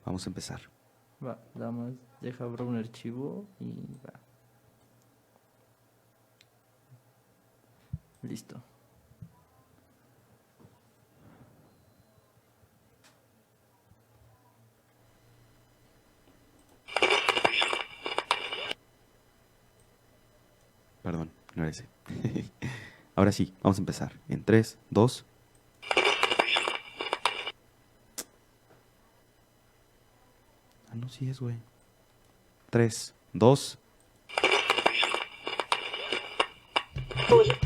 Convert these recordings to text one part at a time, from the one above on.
Vamos a empezar. Va, nada más deja abrir un archivo y va. Listo. Perdón, no era ese. Ahora sí, vamos a empezar. En 3, 2. Ah, no, sí es, güey. 3, 2.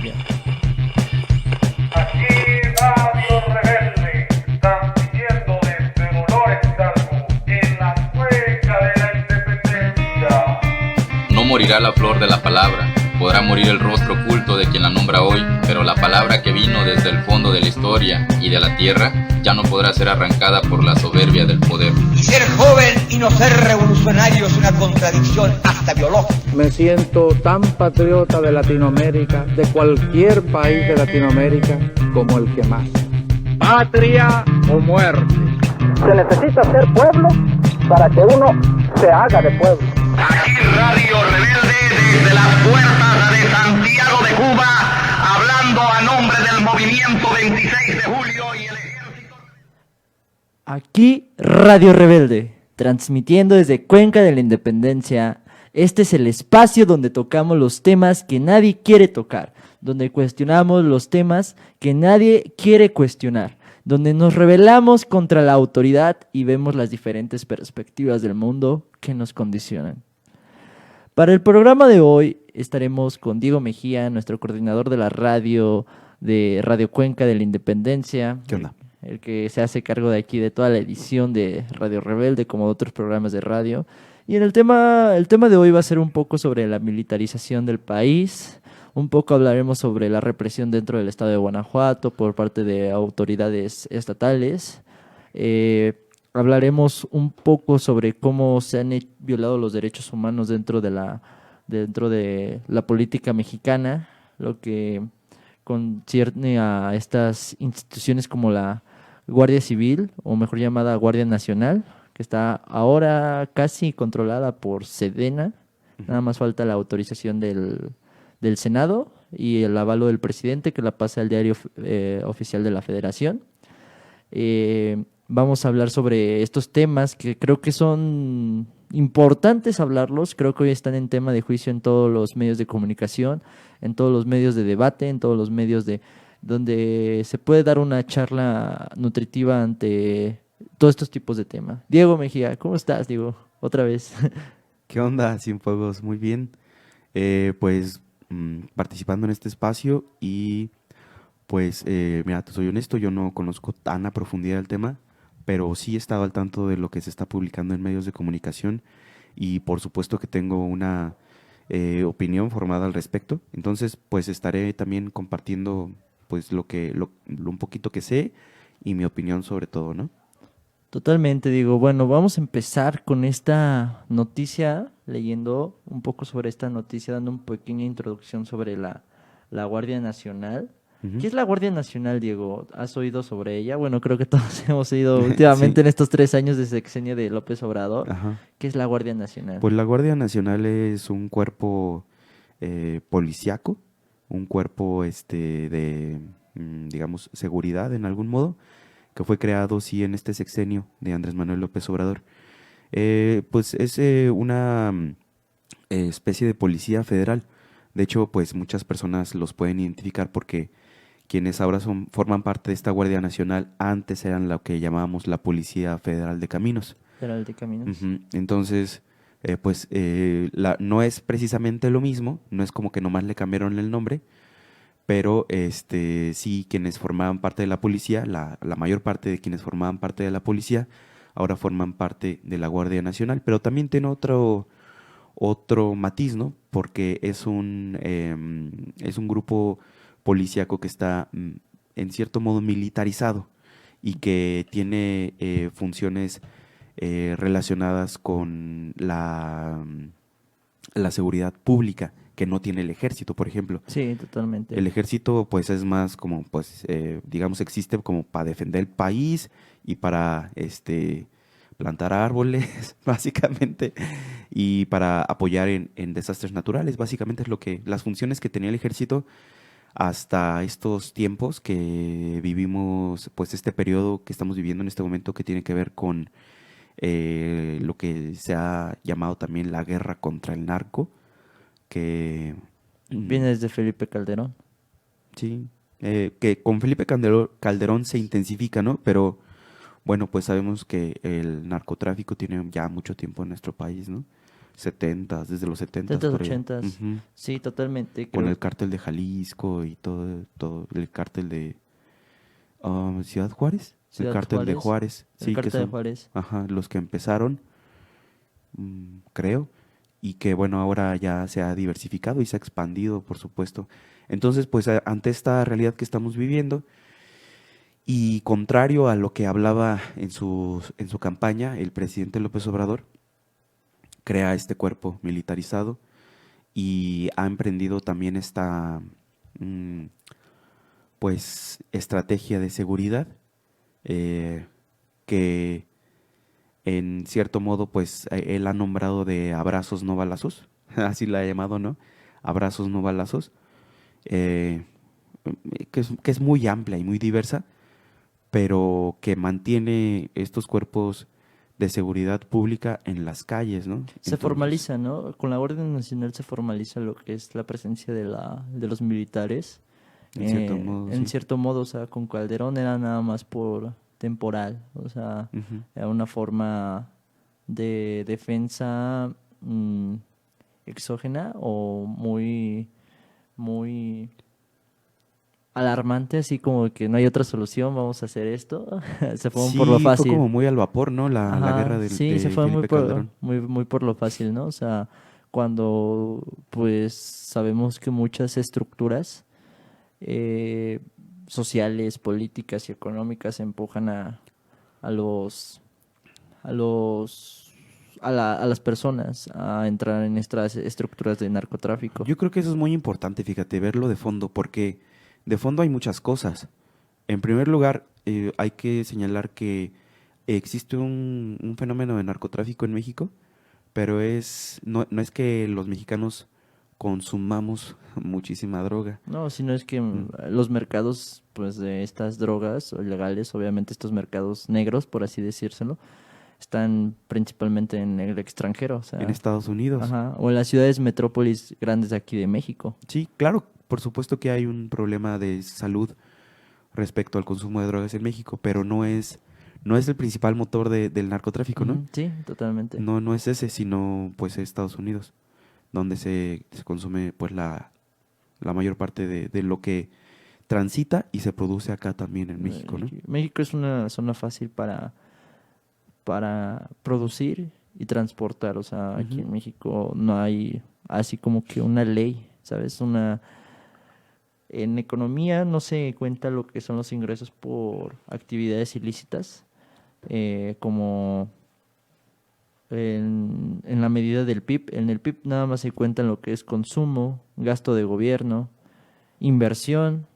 Ya. Aquí Radio Rebelde, transmitiendo desde Dolores Hidalgo, en la Cuenca de la Independencia. No morirá la flor de la palabra, podrá morir el rostro oculto de quien la nombra hoy, pero la palabra que vino desde el fondo de la historia y de la tierra ya no podrá ser arrancada por la soberbia del poder. Ser joven y no ser revolucionario es una contradicción hasta biológica. Me siento tan patriota de Latinoamérica, de cualquier país de Latinoamérica, como el que más. Patria o muerte. Se necesita ser pueblo para que uno se haga de pueblo. Aquí Radio Rebelde, desde las puertas de Santiago de Cuba, hablando a nombre del movimiento 26 de julio y el ejército. Aquí Radio Rebelde, transmitiendo desde Cuenca de la Independencia. Este es el espacio donde tocamos los temas que nadie quiere tocar, donde cuestionamos los temas que nadie quiere cuestionar, donde nos rebelamos contra la autoridad y vemos las diferentes perspectivas del mundo que nos condicionan. Para el programa de hoy estaremos con Diego Mejía, nuestro coordinador de la radio de Radio Cuenca de la Independencia. ¿Qué onda? El que se hace cargo de aquí de toda la edición de Radio Rebelde, como de otros programas de radio. Y el tema de hoy va a ser un poco sobre la militarización del país. Un poco hablaremos sobre la represión dentro del estado de Guanajuato por parte de autoridades estatales. Hablaremos un poco sobre cómo se han violado los derechos humanos dentro de la política mexicana, lo que concierne a estas instituciones como la Guardia Civil, o mejor llamada Guardia Nacional, que está ahora casi controlada por Sedena. Nada más falta la autorización del Senado y el avalo del presidente, que la pasa al diario oficial de la Federación. Vamos a hablar sobre estos temas que creo que son importantes hablarlos. Creo que hoy están en tema de juicio en todos los medios de comunicación, en todos los medios de debate, en todos los medios donde se puede dar una charla nutritiva ante todos estos tipos de temas. Diego Mejía, ¿cómo estás, Diego? Otra vez. ¿Qué onda, Cienfuegos? Muy bien. Pues participando en este espacio y pues mira, te soy honesto, yo no conozco tan a profundidad el tema, pero sí he estado al tanto de lo que se está publicando en medios de comunicación y por supuesto que tengo una opinión formada al respecto. Entonces, pues estaré también compartiendo pues lo un poquito que sé y mi opinión sobre todo, ¿no? Totalmente, digo, bueno, vamos a empezar con esta noticia, leyendo un poco sobre esta noticia, dando una pequeña introducción sobre la Guardia Nacional. Ujú. ¿Qué es la Guardia Nacional, Diego? ¿Has oído sobre ella? Bueno, creo que todos hemos oído últimamente Sí. en estos 3 años de sexenio de López Obrador. Ajá. ¿Qué es la Guardia Nacional? Pues la Guardia Nacional es un cuerpo policíaco, un cuerpo digamos, seguridad en algún modo, que fue creado, sí, en este sexenio de Andrés Manuel López Obrador. Pues es una especie de policía federal. De hecho, pues muchas personas los pueden identificar porque quienes ahora forman parte de esta Guardia Nacional antes eran lo que llamábamos la Policía Federal de Caminos. Federal de Caminos. Ujú. Entonces, no es precisamente lo mismo, no es como que nomás le cambiaron el nombre, pero sí, quienes formaban parte de la policía, la mayor parte de quienes formaban parte de la policía, ahora forman parte de la Guardia Nacional, pero también tiene otro matiz, ¿no? Porque es un grupo policíaco que está en cierto modo militarizado y que tiene funciones relacionadas con la seguridad pública que no tiene el ejército, por ejemplo. Sí, totalmente. El ejército pues es más como, pues digamos, existe como para defender el país y para plantar árboles, básicamente, y para apoyar en desastres naturales. Básicamente es las funciones que tenía el ejército hasta estos tiempos que vivimos, pues este periodo que estamos viviendo en este momento que tiene que ver con lo que se ha llamado también la guerra contra el narco, que Viene desde Felipe Calderón. sí, que con Felipe Calderón se intensifica, ¿no? Pero bueno, pues sabemos que el narcotráfico tiene ya mucho tiempo en nuestro país, ¿no? Desde los 70 70s, por ahí. 80s. Ujú. Sí, totalmente. Con Creo. el cártel de Jalisco y todo el cártel de Ciudad Juárez, el Ciudad cártel de Juárez, Juárez, el sí, que Cártel de son, Juárez. ajá, los que empezaron, creo, y que bueno, ahora ya se ha diversificado y se ha expandido, por supuesto. Entonces, pues ante esta realidad que estamos viviendo, y contrario a lo que hablaba en su campaña, el presidente López Obrador crea este cuerpo militarizado y ha emprendido también esta mm, pues estrategia de seguridad que en cierto modo pues él ha nombrado de abrazos no balazos, así la ha llamado, ¿no? Abrazos no balazos, eh, que es muy amplia y muy diversa, pero que mantiene estos cuerpos de seguridad pública en las calles, ¿no? Se Entonces, formaliza, ¿no? Con la Guardia Nacional se formaliza lo que es la presencia de los militares. en cierto modo, En sí. cierto modo, o sea, con Calderón era nada más por temporal, o sea, Ujú. era una forma de defensa exógena o muy alarmante, así como que no hay otra solución, vamos a hacer esto. Se fueron por lo Sí, fue fácil. como muy al vapor, ¿no? La Ajá, guerra sí, de se fue Felipe Calderón. muy por lo fácil, ¿no? O sea, cuando pues sabemos que muchas estructuras eh, sociales, políticas y económicas empujan a los a los a las personas a entrar en estas estructuras de narcotráfico. Yo creo que eso es muy importante, fíjate, verlo de fondo, porque de fondo hay muchas cosas. En primer lugar, hay que señalar que existe un fenómeno de narcotráfico en México, pero no es que los mexicanos consumamos muchísima droga. No, sino es que Mm. los mercados pues de estas drogas ilegales, obviamente estos mercados negros, por así decírselo, están principalmente en el extranjero, o sea, En Estados Unidos. ajá, o en las ciudades metrópolis grandes de aquí de México. Sí, claro, por supuesto que hay un problema de salud respecto al consumo de drogas en México, pero no es el principal motor del narcotráfico, ¿no? Ujú, sí, totalmente. No es ese, sino pues Estados Unidos, donde se consume pues la mayor parte de lo que transita y se produce acá también en México, ¿no? México es una zona fácil para producir y transportar, o sea, aquí Ujú. en México no hay así como que una ley, ¿sabes? En economía no se cuenta lo que son los ingresos por actividades ilícitas, como en la medida del PIB. En el PIB nada más se cuenta lo que es consumo, gasto de gobierno, inversión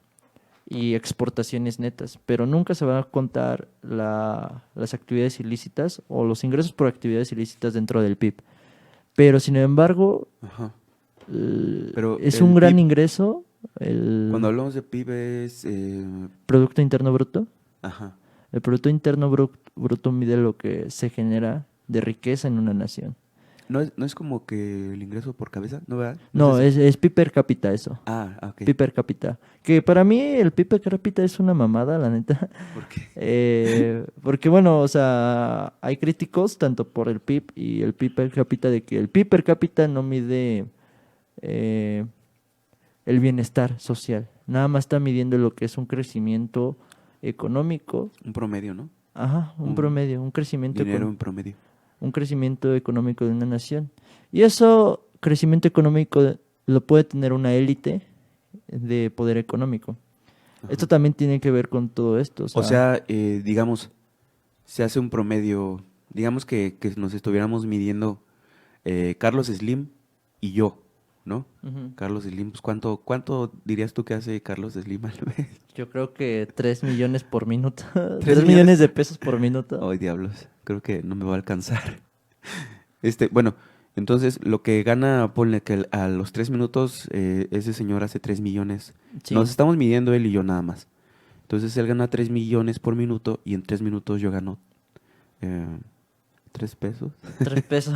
y exportaciones netas, pero nunca se van a contar las actividades ilícitas o los ingresos por actividades ilícitas dentro del PIB. Pero sin embargo, Ajá. Pero es el un gran PIB, ingreso el cuando hablamos de PIB es... Producto Interno Bruto. ajá. El Producto Interno Bruto mide lo que se genera de riqueza en una nación. No es como que el ingreso por cabeza, ¿no, verdad? No, es eso. es PIB per cápita eso. Ok. PIB per cápita. Que para mí el PIB per cápita es una mamada, la neta. ¿Por qué? Porque bueno, o sea, hay críticos tanto por el PIB y el PIB per cápita de que el PIB per cápita no mide el bienestar social. Nada más está midiendo lo que es un crecimiento económico. Un promedio, ¿no? Ajá, un promedio, un crecimiento Dinero en promedio. un crecimiento económico de una nación. Y eso, crecimiento económico, lo puede tener una élite de poder económico. Esto también tiene que ver con todo esto. O sea, digamos, se hace un promedio, digamos que nos estuviéramos midiendo Carlos Slim y yo, ¿no? ujú. Carlos Slim, pues ¿cuánto dirías tú que hace Carlos Slim al mes? Yo creo que 3 millones por minuto. 3 millones? millones de pesos por minuto. Ay, diablos. creo que no me va a alcanzar. Bueno, entonces lo que gana, ponle que a los 3 minutos, ese señor hace 3 millones. Sí. Nos estamos midiendo él y yo nada más. Entonces él gana 3 millones por minuto y en 3 minutos yo gano 3 pesos. 3 pesos.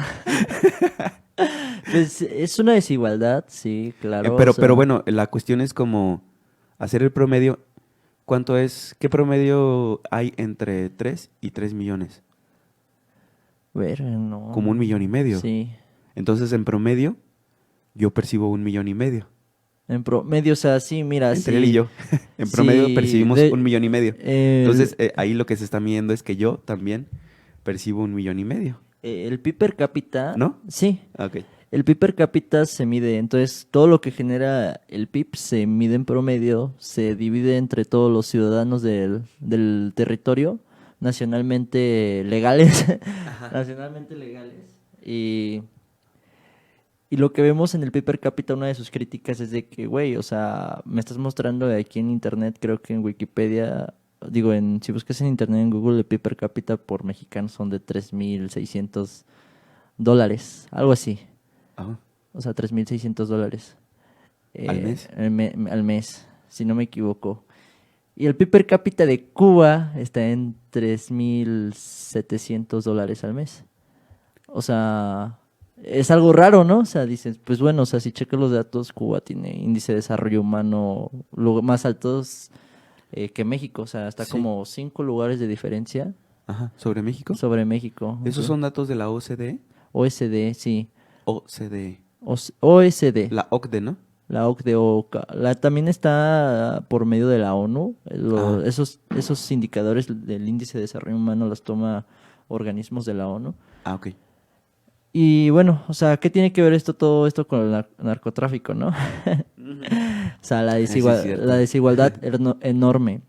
Pues es una desigualdad, sí, claro. Pero, o sea, pero bueno, la cuestión es como hacer el promedio. ¿Cuánto es? ¿Qué promedio hay entre 3 y 3 millones? no. Como 1,5 millones. Sí. Entonces, en promedio, yo percibo 1,5 millones. En promedio, o sea, sí, mira, Entre sí. él y yo. En promedio Sí, percibimos 1,5 millones. el- Entonces, ahí lo que se está midiendo es que yo también percibo 1,5 millones. el PIB per cápita. ¿No? Sí. Ok. El PIB per cápita se mide, entonces todo lo que genera el PIB se mide en promedio, se divide entre todos los ciudadanos del territorio, nacionalmente legales, nacionalmente legales. Y lo que vemos en el PIB per cápita, una de sus críticas es de que, güey, o sea, me estás mostrando aquí en internet, creo que en Wikipedia, digo, si buscas en internet, en Google, el PIB per cápita por mexicano son de $3,600, algo así. Ajá. O sea, $3,600. ¿Al mes? Al mes, si no me equivoco. Y el PIB per cápita de Cuba está en $3,700 al mes. O sea, es algo raro, ¿no? O sea, dices, pues bueno, o sea, si checas los datos, Cuba tiene índice de desarrollo humano más altos que México. O sea, está Sí. como 5 lugares de diferencia Ajá. ¿Sobre México? sobre México. ¿Esos Sí. son datos de la OCDE? OSD, sí. OCDE. OSD. La OCDE, ¿no? La OCDE también está por medio de la ONU. Ah. Esos indicadores del índice de desarrollo humano los toma organismos de la ONU. Ah, ok. Y bueno, o sea, ¿qué tiene que ver todo esto con el narcotráfico, no? O sea, la es cierto. desigualdad enorme.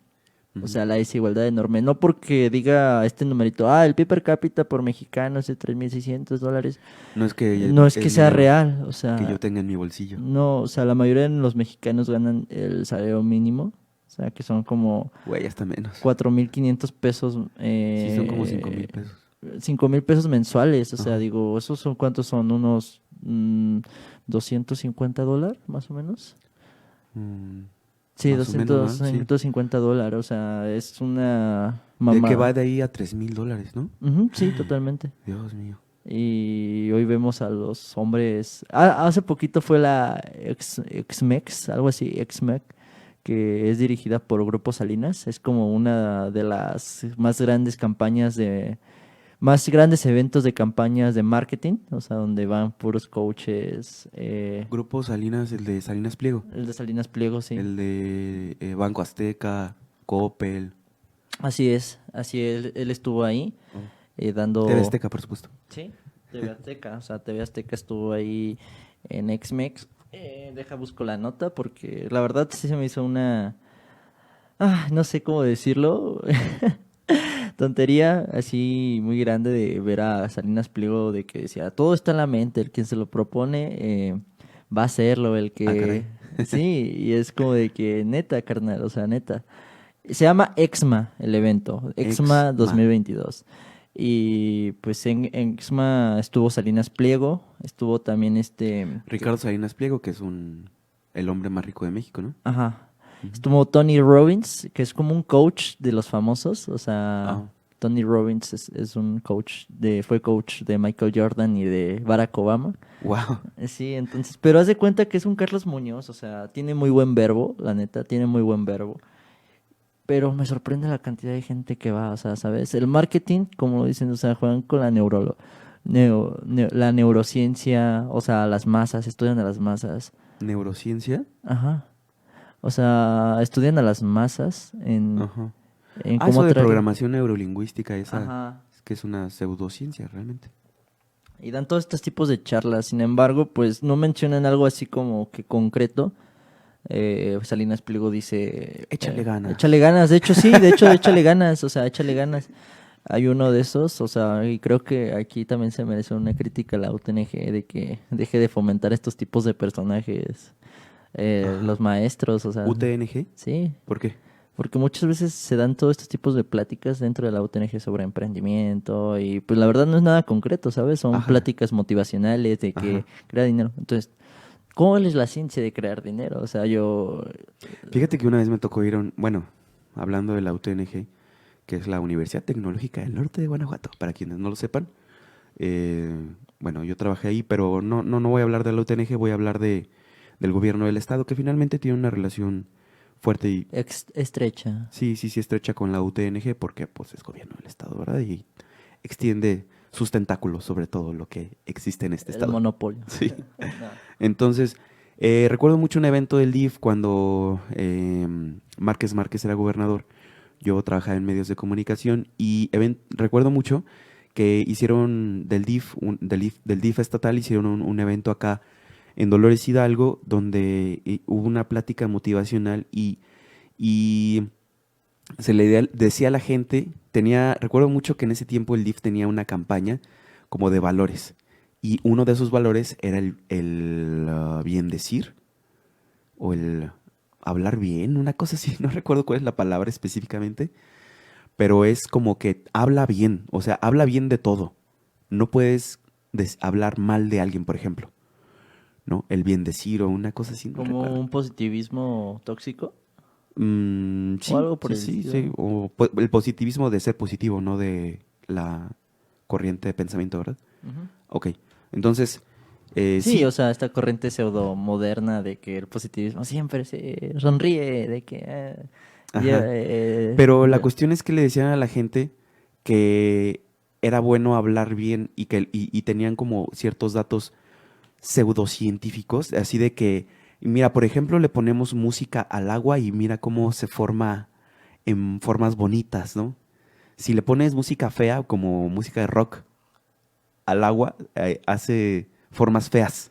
O sea, la desigualdad enorme. No porque diga este numerito, el PIB per cápita por mexicano es de $3,600. No es que, No es que el sea dinero real. O sea, que yo tenga en mi bolsillo. no, o sea, la mayoría de los mexicanos ganan el salario mínimo, o sea, que son como Güey, hasta menos. 4,500 pesos. Sí, son como 5,000 pesos. 5,000 pesos mensuales, o sea, Ajá. digo, ¿esos son cuántos son? Unos $250, más o menos. Sí, Más o menos, ¿no? Sí. $250, o sea, es una De mamada. que va de ahí a $3,000, ¿no? Ujú, sí, totalmente. Dios mío. Y hoy vemos a los hombres. Hace poquito fue la X-Mex, algo así, X-Mex, que es dirigida por Grupo Salinas. Es como una de las más grandes más grandes eventos de campañas de marketing, o sea, donde van puros coaches. Grupo Salinas, el de Salinas Pliego. El de Salinas Pliego, sí. El de Banco Azteca, Coppel. Así es, él estuvo ahí dando... TV Azteca, por supuesto. Sí, TV Azteca, o sea, TV Azteca estuvo ahí en X-Mex. Busco la nota porque la verdad sí se me hizo una... no sé cómo decirlo. Tontería así muy grande de ver a Salinas Pliego de que decía, todo está en la mente, el quien se lo propone va a hacerlo, el que... caray. Sí, y es como de que neta, carnal, o sea, neta. Se llama EXMA el evento, EXMA EXMA. 2022. Y pues en EXMA estuvo Salinas Pliego, estuvo también Ricardo Salinas Pliego, que es el hombre más rico de México, ¿no? Ajá. Estuvo Tony Robbins, que es como un coach de los famosos, o sea, Ah. Tony Robbins es un coach fue coach de Michael Jordan y de Barack Obama. Wow. Sí, entonces, pero haz de cuenta que es un Carlos Muñoz, o sea, tiene muy buen verbo, la neta, tiene muy buen verbo. Pero me sorprende la cantidad de gente que va, o sea, ¿sabes? El marketing, como lo dicen, o sea, juegan con la la neurociencia, o sea, las masas, estudian a las masas. ¿Neurociencia? Ajá. O sea, estudian a las masas en Ajá. cómo Eso de traer- programación neurolingüística, esa Ajá. es que es una pseudociencia realmente. Y dan todos estos tipos de charlas. Sin embargo, pues no mencionan algo así como que concreto. Salinas Pliego dice... Échale ganas. Échale ganas. De hecho, sí. De hecho, échale ganas. O sea, échale ganas. Hay uno de esos. O sea, y creo que aquí también se merece una crítica a la UTNG de que deje de fomentar estos tipos de personajes. Los maestros, o sea... ¿UTNG? Sí. ¿Por qué? Porque muchas veces se dan todos estos tipos de pláticas dentro de la UTNG sobre emprendimiento y pues la verdad no es nada concreto, ¿sabes? Son Ajá. pláticas motivacionales de que Ajá. crea dinero. Entonces, ¿cómo es la ciencia de crear dinero? O sea, yo... Fíjate que una vez me tocó ir a bueno, hablando de la UTNG, que es la Universidad Tecnológica del Norte de Guanajuato, para quienes no lo sepan. Eh, bueno, yo trabajé ahí, pero no voy a hablar de la UTNG, voy a hablar del gobierno del estado, que finalmente tiene una relación fuerte y estrecha. sí, estrecha con la UTNG, porque pues es gobierno del estado, ¿verdad? Y extiende sus tentáculos sobre todo lo que existe en este El estado. monopolio. Sí. No. Entonces, recuerdo mucho un evento del DIF cuando Márquez era gobernador. Yo trabajaba en medios de comunicación y recuerdo mucho que hicieron del DIF estatal, hicieron un evento acá en Dolores Hidalgo, donde hubo una plática motivacional y se le decía a la gente, recuerdo mucho que en ese tiempo el DIF tenía una campaña como de valores. Y uno de esos valores era el bien decir o el hablar bien, una cosa así, no recuerdo cuál es la palabra específicamente, pero es como que habla bien, o sea, habla bien de todo. No puedes hablar mal de alguien, por ejemplo, ¿no? El bien decir o una cosa así, no Como recuerdo. un positivismo tóxico. Sí, algo por el sí, estilo. o el positivismo de ser positivo, no de la corriente de pensamiento, ¿verdad? Ujú. Ok, entonces, Sí, sí, o sea, esta corriente pseudo moderna de que el positivismo siempre se sonríe, de que... ajá. Pero la de- cuestión es que le decían a la gente que era bueno hablar bien y tenían como ciertos datos pseudocientíficos, así de que, mira, por ejemplo, le ponemos música al agua y mira cómo se forma en formas bonitas, ¿no? Si le pones música fea, como música de rock, al agua, hace formas feas,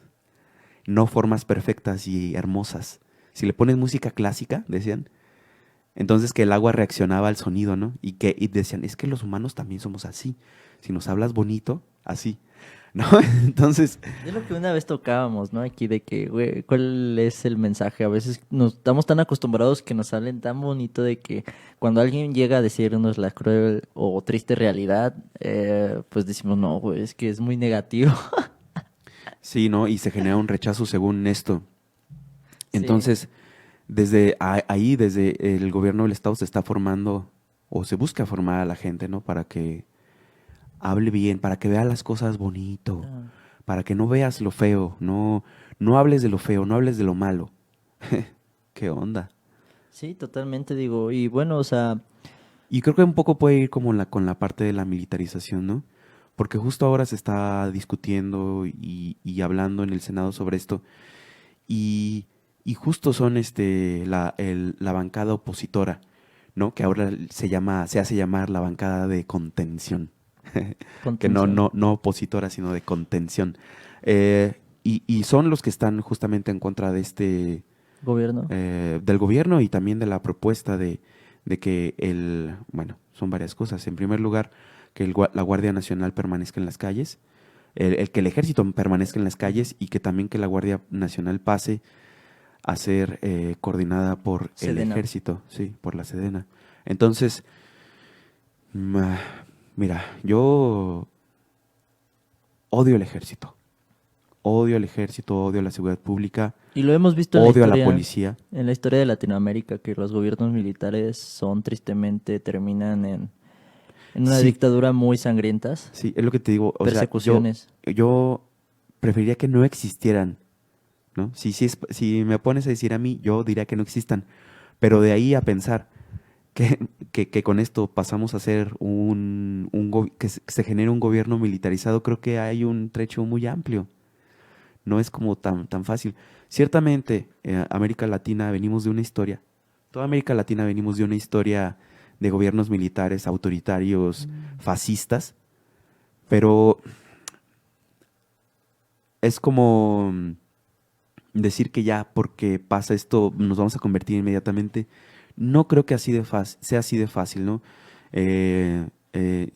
no formas perfectas y hermosas. Si le pones música clásica, decían, entonces que el agua reaccionaba al sonido, ¿no? Y decían, es que los humanos también somos así. Si nos hablas bonito, así, ¿no? Entonces, Es lo que una vez tocábamos, ¿no? Aquí de que, güey, ¿cuál es el mensaje? A veces nos estamos tan acostumbrados que nos salen tan bonito de que cuando alguien llega a decirnos la cruel o triste realidad, pues decimos, no, güey, es que es muy negativo. sí, ¿no? Y se genera un rechazo según esto. Sí. Entonces, desde el gobierno del estado se está formando o se busca formar a la gente, ¿no? Para que hable bien, para que vea las cosas bonito, Ah. para que no veas lo feo, no hables de lo feo, no hables de lo malo. ¿Qué onda? Sí, totalmente digo. Y bueno, o sea, Y creo que un poco puede ir como con la parte de la militarización, ¿no? Porque justo ahora se está discutiendo y hablando en el Senado sobre esto. Y justo son la bancada opositora, ¿no? Que ahora se hace llamar la bancada de contención. Que contención. no opositora, sino de contención. Y son los que están justamente en contra de Gobierno. del gobierno y también de la propuesta de que bueno, son varias cosas. En primer lugar, que la Guardia Nacional permanezca en las calles, que el ejército permanezca en las calles y que también que la Guardia Nacional pase a ser coordinada por el Sedena. ejército, sí, por la Sedena. Entonces, mira, yo odio el ejército. Odio al ejército, odio a la seguridad pública, Y lo hemos visto en la odio a la historia, policía. en la historia de Latinoamérica, que los gobiernos militares tristemente terminan en una Sí. dictadura muy sangrientas, Sí, es lo que te digo. O sea, persecuciones. yo preferiría que no existieran, ¿no? Si me pones a decir a mí, yo diría que no existan. Pero de ahí a pensar que con esto pasamos a ser que se genere un gobierno militarizado, creo que hay un trecho muy amplio. No es como tan fácil. Ciertamente, América Latina venimos de una historia. Toda América Latina venimos de una historia de gobiernos militares, autoritarios, fascistas. Pero es como decir que ya porque pasa esto nos vamos a convertir inmediatamente. No creo que sea así de fácil, ¿no? Eh, eh,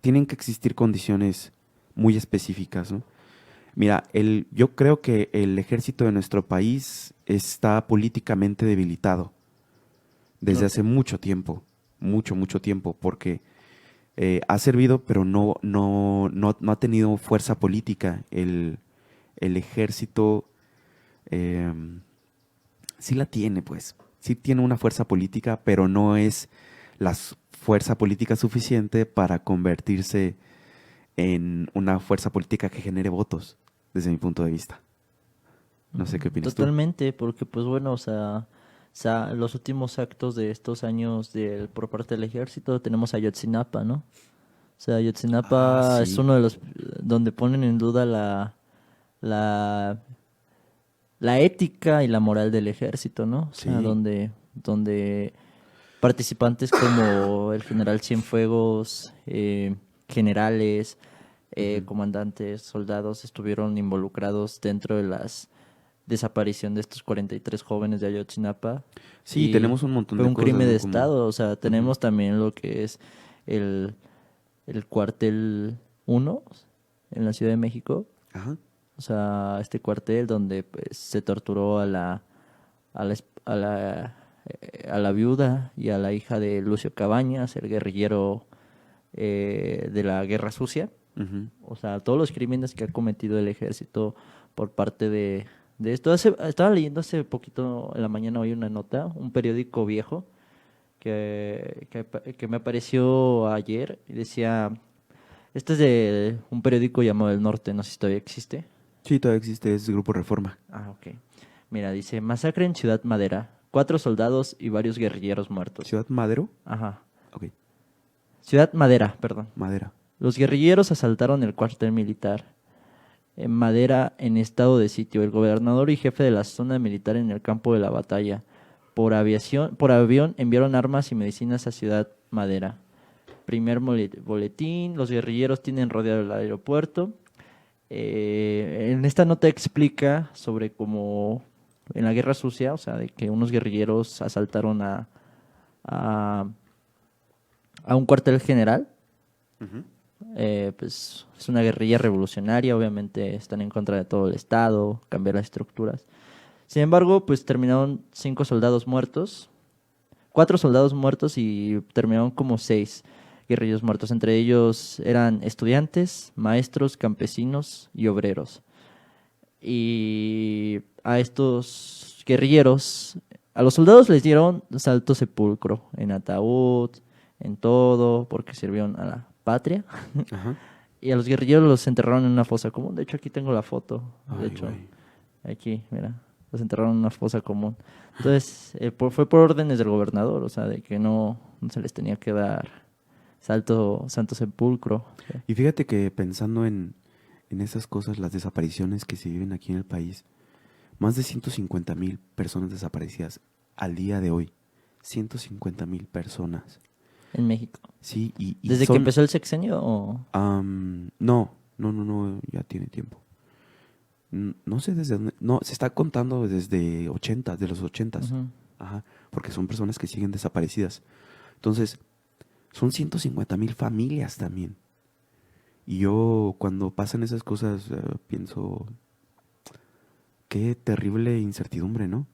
Tienen que existir condiciones muy específicas, ¿no? Mira, yo creo que el ejército de nuestro país está políticamente debilitado. desde Ok. hace mucho tiempo, mucho tiempo, porque ha servido, pero no ha tenido fuerza política. El ejército sí la tiene, pues. Sí tiene una fuerza política, pero no es fuerza política suficiente para convertirse en una fuerza política que genere votos, desde mi punto de vista. No sé qué opinas tú. Totalmente, porque pues bueno, o sea, los últimos actos de estos años por parte del ejército tenemos a Ayotzinapa, ¿no? O sea, Ah, Ayotzinapa es sí. uno de los donde ponen en duda la, la ética y la moral del ejército, ¿no? O sea, Sí. donde participantes como el general Cienfuegos, generales, Ujú. comandantes, soldados estuvieron involucrados dentro de las desaparición de estos 43 jóvenes de Ayotzinapa. Sí, Y tenemos un montón fue de un cosas, crimen de ¿no? Como, Estado. O sea, tenemos también lo que es el, el cuartel 1 en la Ciudad de México. ajá. O sea, este cuartel donde pues, se torturó a la, esp- a la viuda y a la hija de Lucio Cabañas, el guerrillero de la Guerra Sucia. Ujú. O sea, todos los crímenes que ha cometido el ejército por parte de esto. Estaba leyendo hace poquito en la mañana hoy una nota, un periódico viejo que me apareció ayer y decía, este es de un periódico llamado El Norte, no sé si todavía existe. Sí, todavía existe ese Grupo Reforma. Ah, ok. Mira, dice, masacre en Ciudad Madera, 4 soldados y varios guerrilleros muertos. Ciudad Madero. Ajá. Ok, Ciudad Madera, perdón. Madera. Los guerrilleros asaltaron el cuartel militar en Madera en estado de sitio. El gobernador y jefe de la zona militar en el campo de la batalla. Por avión enviaron armas y medicinas a Ciudad Madera. Primer boletín, los guerrilleros tienen rodeado el aeropuerto. En esta nota explica sobre cómo en la Guerra Sucia, o sea, de que unos guerrilleros asaltaron a, a un cuartel general. Ujú. Pues es una guerrilla revolucionaria, obviamente están en contra de todo el Estado, cambiar las estructuras. Sin embargo, pues terminaron 5 soldados muertos, 4 soldados muertos y terminaron como 6 guerrilleros muertos. Entre ellos eran estudiantes, maestros, campesinos y obreros. Y a estos guerrilleros, a los soldados les dieron salto sepulcro en ataúd, en todo, porque sirvieron a la patria. Ajá. Y a los guerrilleros los enterraron en una fosa común. De hecho, aquí tengo la foto. De Ay, hecho, güey. aquí, mira, los enterraron en una fosa común. Entonces, fue por órdenes del gobernador, o sea, de que no se les tenía que dar santo sepulcro. Y fíjate que pensando en esas cosas, las desapariciones que se viven aquí en el país, más de 150,000 personas desaparecidas al día de hoy. 150,000 personas. En México. Sí, y ¿Desde que son, empezó el sexenio o...? no, ya tiene tiempo. No sé desde dónde, no, se está contando desde de los 80s. Ujú. Ajá, porque son personas que siguen desaparecidas. Entonces, son 150,000 familias también. Y yo cuando pasan esas cosas pienso, qué terrible incertidumbre, ¿no?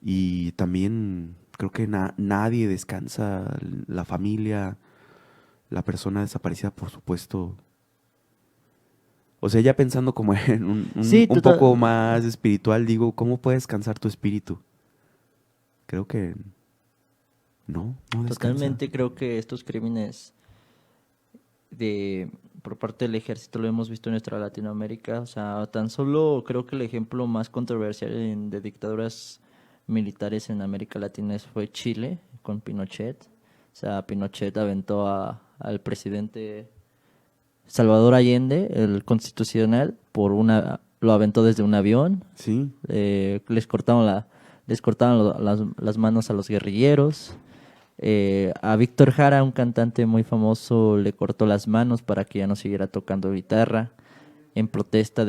Y también creo que nadie descansa, la familia, la persona desaparecida, por supuesto. O sea, ya pensando como en Sí, un poco más espiritual, digo, ¿cómo puede descansar tu espíritu? Creo que no descansa. Totalmente creo que estos crímenes por parte del ejército lo hemos visto en nuestra Latinoamérica. O sea, tan solo creo que el ejemplo más controversial de dictaduras militares en América Latina fue Chile con Pinochet. O sea, Pinochet aventó al presidente Salvador Allende, el constitucional, lo aventó desde un avión. Sí, Les cortaron las manos a los guerrilleros. A Víctor Jara, un cantante muy famoso, le cortó las manos para que ya no siguiera tocando guitarra en protesta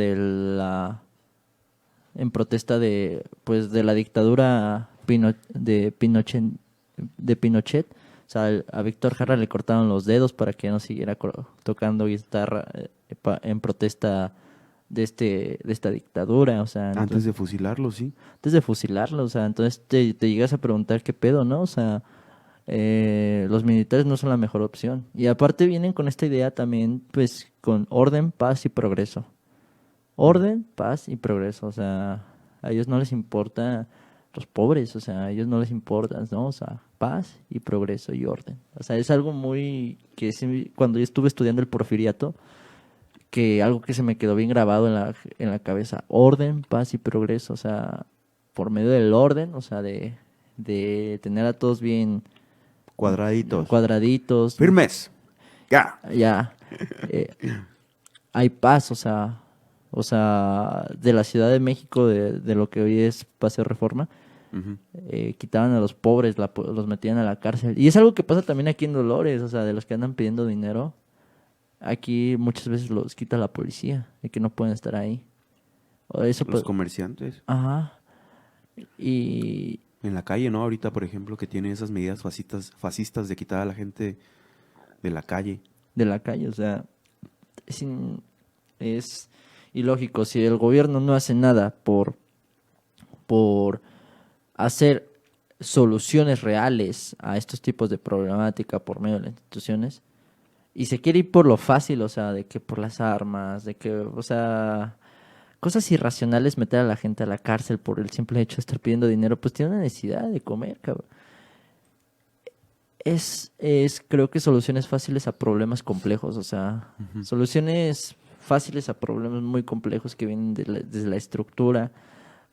pues de la dictadura de Pinochet. O sea, a Víctor Jara le cortaron los dedos para que ya no siguiera tocando guitarra en protesta de esta dictadura, o sea, Antes de fusilarlo, sí. antes de fusilarlo, o sea, entonces te llegas a preguntar qué pedo, ¿no? O sea, los militares no son la mejor opción. Y aparte vienen con esta idea también, pues, con orden, paz y progreso. Orden, paz y progreso, o sea, a ellos no les importa los pobres, o sea, a ellos no les importa, ¿no? O sea, paz y progreso y orden. O sea, es algo muy que sí, cuando yo estuve estudiando el porfiriato, que algo que se me quedó bien grabado en la cabeza, orden, paz y progreso, o sea, por medio del orden, o sea, de tener a todos bien Cuadraditos. cuadraditos, Firmes. Ya. ya, hay paz, o sea, de la Ciudad de México, de lo que hoy es Paseo Reforma, Ujú. quitaban a los pobres, los metían a la cárcel. Y es algo que pasa también aquí en Dolores, o sea, de los que andan pidiendo dinero. Aquí muchas veces los quita la policía y que no pueden estar ahí. O eso Los pues, comerciantes. ajá. Y En la calle, ¿no? Ahorita, por ejemplo, que tiene esas medidas fascistas de quitar a la gente de la calle. de la calle, o sea, es ilógico. Si el gobierno no hace nada por hacer soluciones reales a estos tipos de problemática por medio de las instituciones, y se quiere ir por lo fácil, o sea, de que por las armas, de que, o sea, cosas irracionales, meter a la gente a la cárcel por el simple hecho de estar pidiendo dinero, pues tiene una necesidad de comer, cabrón. Creo que soluciones fáciles a problemas complejos, o sea, soluciones fáciles a problemas muy complejos que vienen desde la estructura.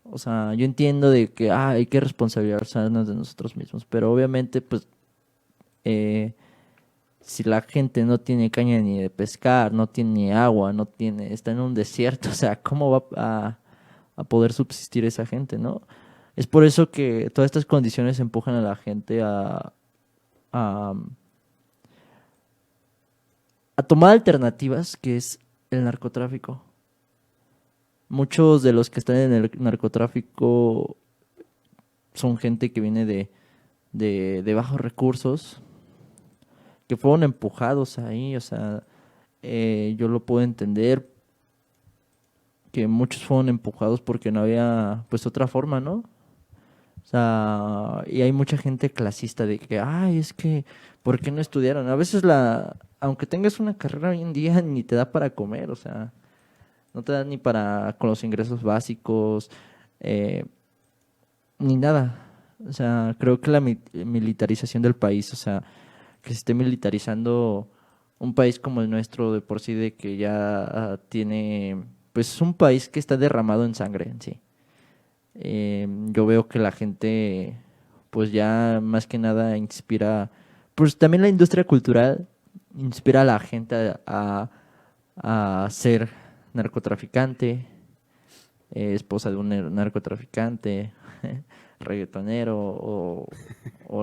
O sea, yo entiendo de que hay que responsabilizarnos de nosotros mismos, pero obviamente, pues, si la gente no tiene caña ni de pescar, no tiene agua, está en un desierto, o sea, ¿cómo va a poder subsistir esa gente, no? Es por eso que todas estas condiciones empujan a la gente a, a tomar alternativas, que es el narcotráfico. Muchos de los que están en el narcotráfico son gente que viene de bajos recursos, que fueron empujados ahí, o sea, yo lo puedo entender, que muchos fueron empujados porque no había, pues, otra forma, ¿no? O sea, y hay mucha gente clasista de que, es que, ¿por qué no estudiaron? A veces aunque tengas una carrera hoy en día, ni te da para comer, o sea, no te da ni con los ingresos básicos, ni nada. O sea, creo que la militarización del país, o sea, que se esté militarizando un país como el nuestro de por sí, de que ya tiene, pues es un país que está derramado en sangre en sí. Yo veo que la gente, pues ya más que nada inspira, pues también la industria cultural inspira a la gente a ser narcotraficante, esposa de un narcotraficante, reggaetonero o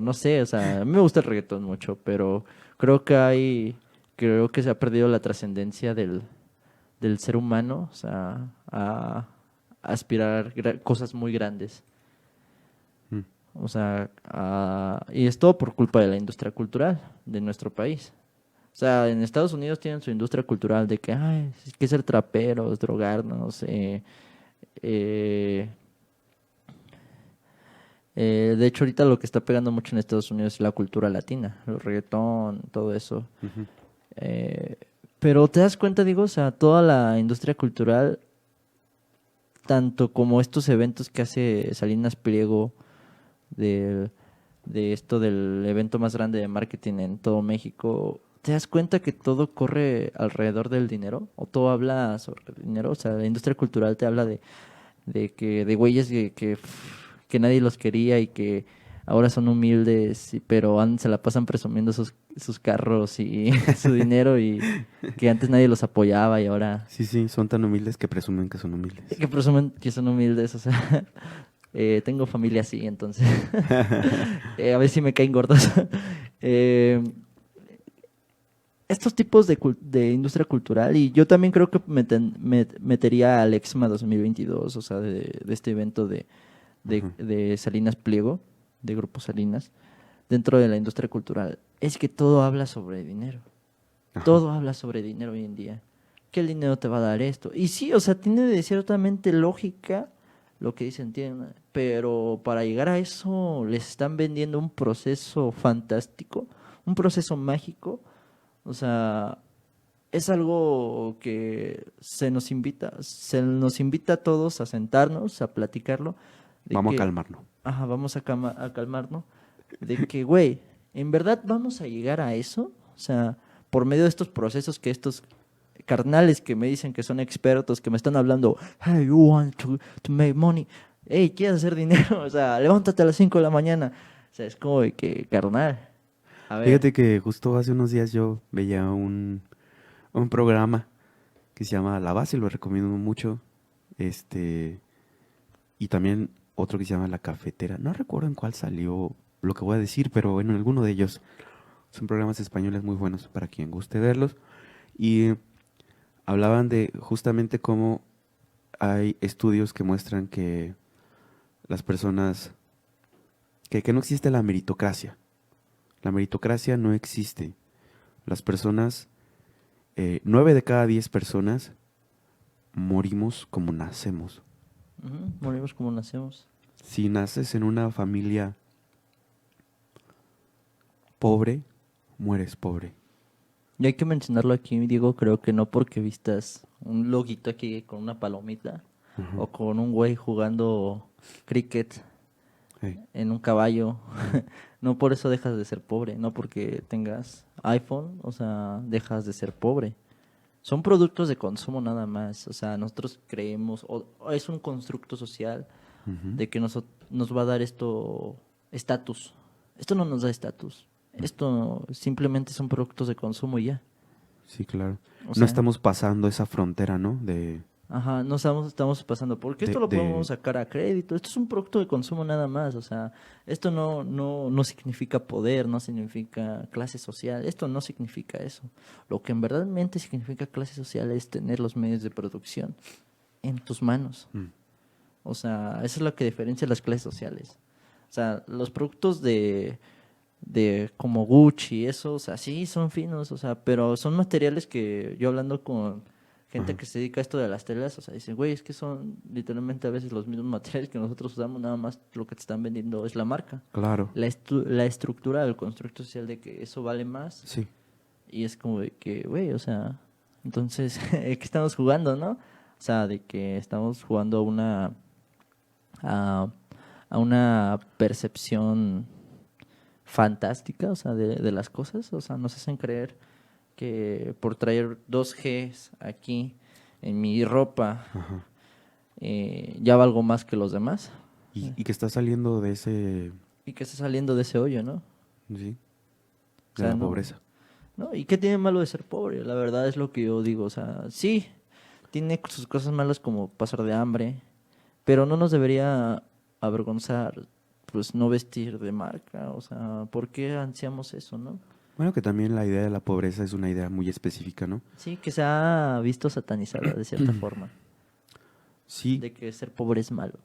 no sé, o sea, a mí me gusta el reggaetón mucho, pero creo que se ha perdido la trascendencia del ser humano, o sea, a aspirar cosas muy grandes. O sea, y es todo por culpa de la industria cultural de nuestro país. O sea, en Estados Unidos tienen su industria cultural de que, hay que ser traperos, drogarnos, de hecho, ahorita lo que está pegando mucho en Estados Unidos es la cultura latina, el reggaetón, todo eso. Ujú. Pero te das cuenta, digo, o sea, toda la industria cultural, tanto como estos eventos que hace Salinas Pliego, de esto del evento más grande de marketing en todo México, te das cuenta que todo corre alrededor del dinero, o todo habla sobre el dinero. O sea, la industria cultural te habla de güeyes que nadie los quería y que ahora son humildes, pero se la pasan presumiendo sus carros y su dinero, y que antes nadie los apoyaba y ahora Sí, son tan humildes que presumen que son humildes. que presumen que son humildes. O sea, tengo familia así, entonces a ver si me caen gordos. Estos tipos de industria cultural, y yo también creo que metería al EXMA 2022, o sea, de este evento de Salinas Pliego, de Grupo Salinas, dentro de la industria cultural. Es que todo habla sobre dinero. Ajá. Todo habla sobre dinero hoy en día. que el dinero te va a dar esto. Y sí, o sea, tiene de ciertamente lógica lo que dicen, pero para llegar a eso les están vendiendo un proceso fantástico, un proceso mágico. O sea, es algo que se nos invita a todos a sentarnos, a platicarlo. Vamos a calmarnos. Ajá, vamos a calmarnos. De que, güey, ¿en verdad vamos a llegar a eso? O sea, por medio de estos procesos que estos carnales que me dicen que son expertos, que me están hablando, hey, you want to make money. Hey, ¿quieres hacer dinero? O sea, levántate a las 5 de la mañana. O sea, es como de que, carnal. A ver. Fíjate que justo hace unos días yo veía un programa que se llama La Base, lo recomiendo mucho. Y también otro que se llama La Cafetera. No recuerdo en cuál salió lo que voy a decir, pero bueno, en alguno de ellos. Son programas españoles muy buenos para quien guste verlos. Y hablaban de justamente cómo hay estudios que muestran que las personas, que no existe la meritocracia. La meritocracia no existe. Las personas, 9 de cada 10 personas morimos como nacemos. Morimos como nacemos. Si naces en una familia pobre, mueres pobre. Y hay que mencionarlo aquí, Diego, creo que no porque vistas un loguito aquí con una palomita o con un güey jugando cricket en un caballo, no por eso dejas de ser pobre, no porque tengas iPhone, o sea, dejas de ser pobre. Son productos de consumo nada más, o sea, nosotros creemos, o es un constructo social de que nos va a dar esto estatus. Esto no nos da estatus. Esto simplemente son productos de consumo y ya. Sí, claro. O No sea, estamos pasando esa frontera, ¿no? Ajá, no estamos pasando, porque esto lo podemos sacar a crédito. Esto es un producto de consumo nada más, o sea, esto no significa poder, no significa clase social, esto no significa eso. Lo que en verdad significa clase social es tener los medios de producción en tus manos. O sea, eso es lo que diferencia las clases sociales. O sea, los productos de como Gucci, eso, o sea, sí, son finos, o sea, pero son materiales que yo hablando con gente que se dedica a esto de las telas, o sea, dicen, güey, es que son literalmente a veces los mismos materiales que nosotros usamos, nada más lo que te están vendiendo es la marca. Claro. La estructura del constructo social de que eso vale más. Sí. Y es como de que, güey, o sea, entonces, ¿qué estamos jugando, no? O sea, de que estamos jugando a una percepción fantástica, o sea, de las cosas, o sea, nos hacen creer que por traer 2Gs aquí en mi ropa ya valgo más que los demás. Y que está saliendo de ese... Y que está saliendo de ese hoyo, ¿no? Sí, O sea, de la no, pobreza. ¿no? ¿Y qué tiene malo de ser pobre? La verdad es lo que yo digo, o sea, sí, tiene sus cosas malas como pasar de hambre, pero no nos debería avergonzar pues no vestir de marca, o sea, ¿por qué ansiamos eso, no? Bueno, que también la idea de la pobreza es una idea muy específica, ¿no? Sí, que se ha visto satanizada de cierta forma, Sí, de que ser pobre es malo,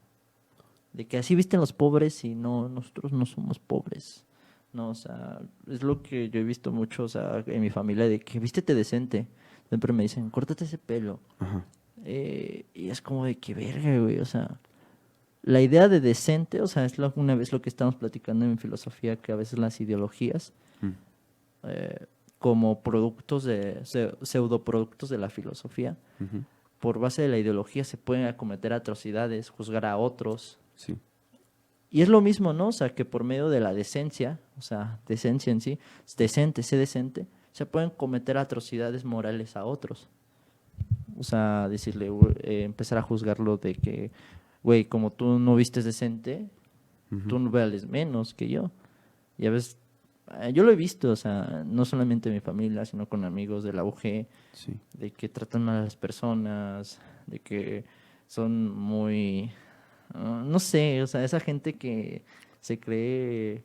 de que así visten los pobres y no, nosotros no somos pobres, no, o sea, es lo que yo he visto mucho, o sea, en mi familia, de que vístete decente, siempre me dicen, córtate ese pelo, ajá. Y es como de que verga, güey, o sea, la idea de decente, o sea, es una vez lo que estamos platicando en filosofía, que a veces las ideologías, como productos pseudoproductos de la filosofía, por base de la ideología se pueden acometer atrocidades, juzgar a otros. Sí. Y es lo mismo, ¿no? O sea, que por medio de la decencia, o sea, decencia en sí, sé decente, se pueden cometer atrocidades morales a otros. O sea, decirle, empezar a juzgarlo de que, güey, como tú no vistes decente, tú no vales menos que yo. Y a veces, yo lo he visto, o sea, no solamente en mi familia, sino con amigos de la UG, Sí. de que tratan mal a las personas, de que son muy, no sé, o sea, esa gente que se cree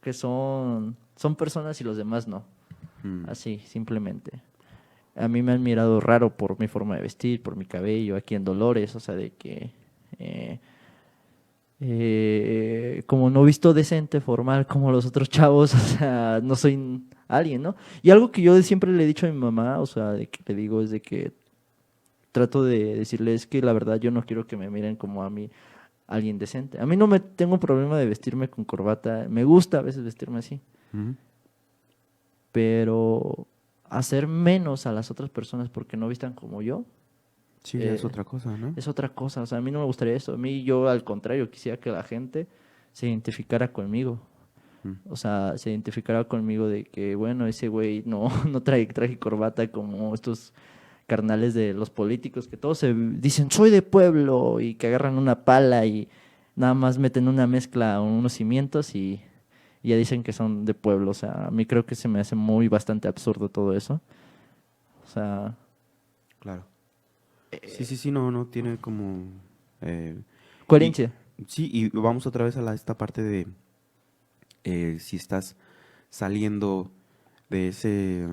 que son personas y los demás no. Así, simplemente. A mí me han mirado raro por mi forma de vestir, por mi cabello, aquí en Dolores, o sea, de que como no visto decente, formal como los otros chavos, o sea, no soy a alguien, ¿no? Y algo que yo siempre le he dicho a mi mamá, o sea, de que le digo es de que trato de decirles que la verdad yo no quiero que me miren como a mí alguien decente. A mí no me tengo problema de vestirme con corbata, me gusta a veces vestirme así, Ujú. pero hacer menos a las otras personas porque no vistan como yo Sí, es otra cosa, ¿no? es otra cosa. O sea, a mí no me gustaría eso. A mí yo al contrario quisiera que la gente se identificara conmigo. O sea, se identificara conmigo de que, bueno, ese güey no, no trae traje y corbata como estos carnales de los políticos que todos se dicen soy de pueblo y que agarran una pala y nada más meten una mezcla o unos cimientos y ya dicen que son de pueblo. O sea, a mí creo que se me hace muy bastante absurdo todo eso. O sea, Claro. Sí, no tiene como... coherencia. Sí, y vamos otra vez a esta parte de si estás saliendo de ese,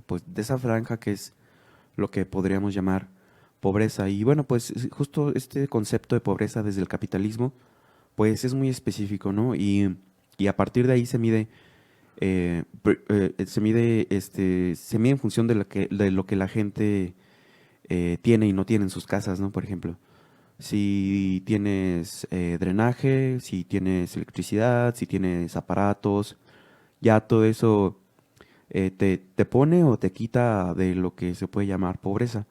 pues de esa franja que es lo que podríamos llamar pobreza. Y bueno, pues justo este concepto de pobreza desde el capitalismo, pues es muy específico, ¿no? Y a partir de ahí se mide, se mide en función de lo que la gente tiene y no tiene en sus casas, ¿no? Por ejemplo, si tienes drenaje, si tienes electricidad, si tienes aparatos, ya todo eso te pone o te quita de lo que se puede llamar pobreza.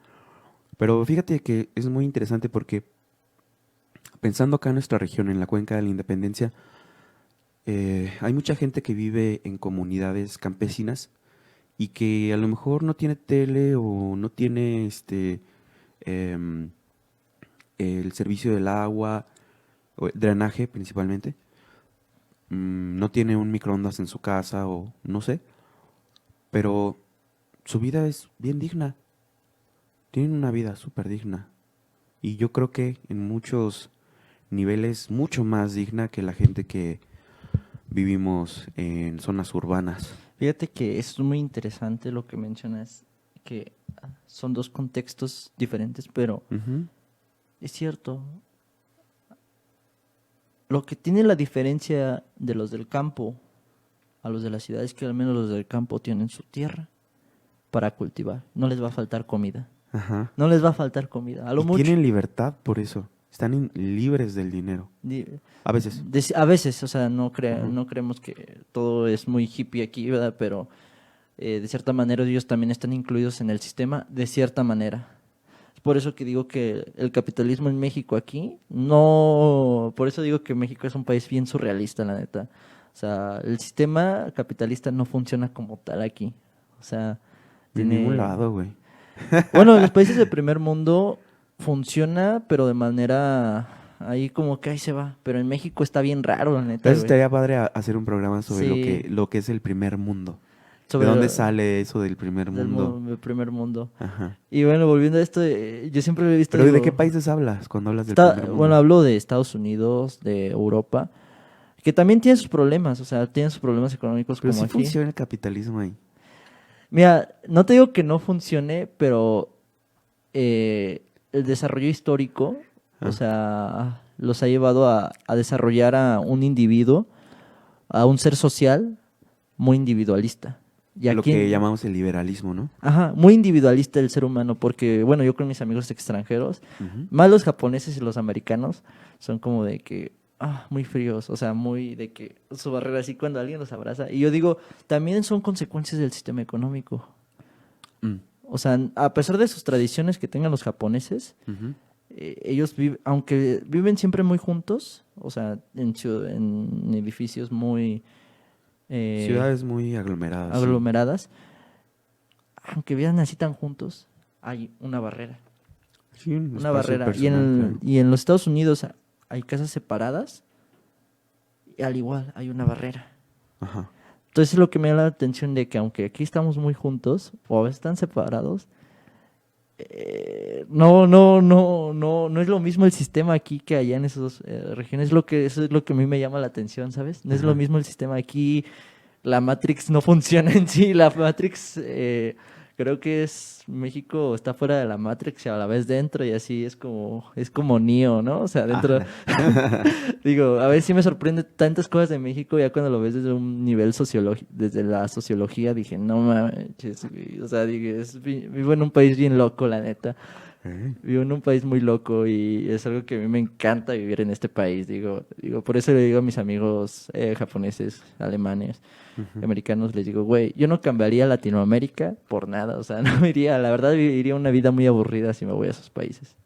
Pero fíjate que es muy interesante porque pensando acá en nuestra región, en la Cuenca de la Independencia, hay mucha gente que vive en comunidades campesinas y que a lo mejor no tiene tele o no tiene el servicio del agua, o el drenaje principalmente, no tiene un microondas en su casa o no sé, pero su vida es bien digna, tienen una vida súper digna y yo creo que en muchos niveles mucho más digna que la gente que vivimos en zonas urbanas. Fíjate que es muy interesante lo que mencionas, que son dos contextos diferentes, pero Ujú. es cierto. Lo que tiene la diferencia de los del campo a los de la ciudad es que al menos los del campo tienen su tierra para cultivar. No les va a faltar comida. Ajá. No les va a faltar comida. A lo Y mucho. tienen libertad por eso, están libres del dinero, Di- a veces. A veces, o sea, no, Ujú. no creemos que todo es muy hippie aquí, ¿verdad? Pero de cierta manera ellos también están incluidos en el sistema, de cierta manera. Es por eso que digo que el capitalismo en México aquí, no, por eso digo que México es un país bien surrealista, la neta. O sea, el sistema capitalista no funciona como tal aquí. O sea, De ningún lado, güey. bueno, en los países del primer mundo funciona, pero de manera ahí como que ahí se va. Pero en México está bien raro, la neta, Pero eso güey. estaría padre hacer un programa sobre Sí. lo que es el primer mundo. Sobre ¿De dónde lo- sale eso del primer mundo? del primer mundo. Ajá. Y bueno, volviendo a esto, yo siempre lo he visto. Pero ¿de digo, qué países hablas cuando hablas del está- primer mundo? bueno, hablo de Estados Unidos, de Europa, que también tiene sus problemas, o sea, tienen sus problemas económicos Pero como sí aquí. funciona el capitalismo ahí. Mira, no te digo que no funcione, pero el desarrollo histórico, Ah. o sea, los ha llevado a desarrollar a un individuo, a un ser social muy individualista. Y Lo aquí, que llamamos el liberalismo, ¿no? ajá, muy individualista el ser humano, porque, bueno, yo con mis amigos extranjeros, Ujú. más los japoneses y los americanos, son como de que, muy fríos, o sea, muy de que su barrera así cuando alguien los abraza. Y yo digo, también son consecuencias del sistema económico. Mm. O sea, a pesar de sus tradiciones que tengan los japoneses, Ujú. ellos aunque viven siempre muy juntos, o sea, en edificios muy Ciudades muy aglomeradas. sí. aglomeradas, aunque vivan así tan juntos, hay una barrera. Sí, un Una espacio barrera. personal, claro. Y en los Estados Unidos hay casas separadas, y al igual hay una barrera. Ajá. Entonces es lo que me da la atención de que aunque aquí estamos muy juntos, o a veces están separados, no es lo mismo el sistema aquí que allá en esas regiones. Eso es lo que a mí me llama la atención, ¿sabes? No es lo Ajá. mismo el sistema aquí. La Matrix no funciona en sí. La Matrix creo que México está fuera de la Matrix y a la vez dentro y así es como Neo, ¿no? O sea, dentro, digo, a ver si me sorprende tantas cosas de México ya cuando lo ves desde un nivel sociológico, desde la sociología, dije, no manches, güey. O sea, dije, vivo en un país bien loco, la neta. Vivo en un país muy loco y es algo que a mí me encanta vivir en este país, digo, por eso le digo a mis amigos japoneses, alemanes, americanos, les digo, güey, yo no cambiaría Latinoamérica por nada, o sea, no iría, la verdad viviría una vida muy aburrida si me voy a esos países.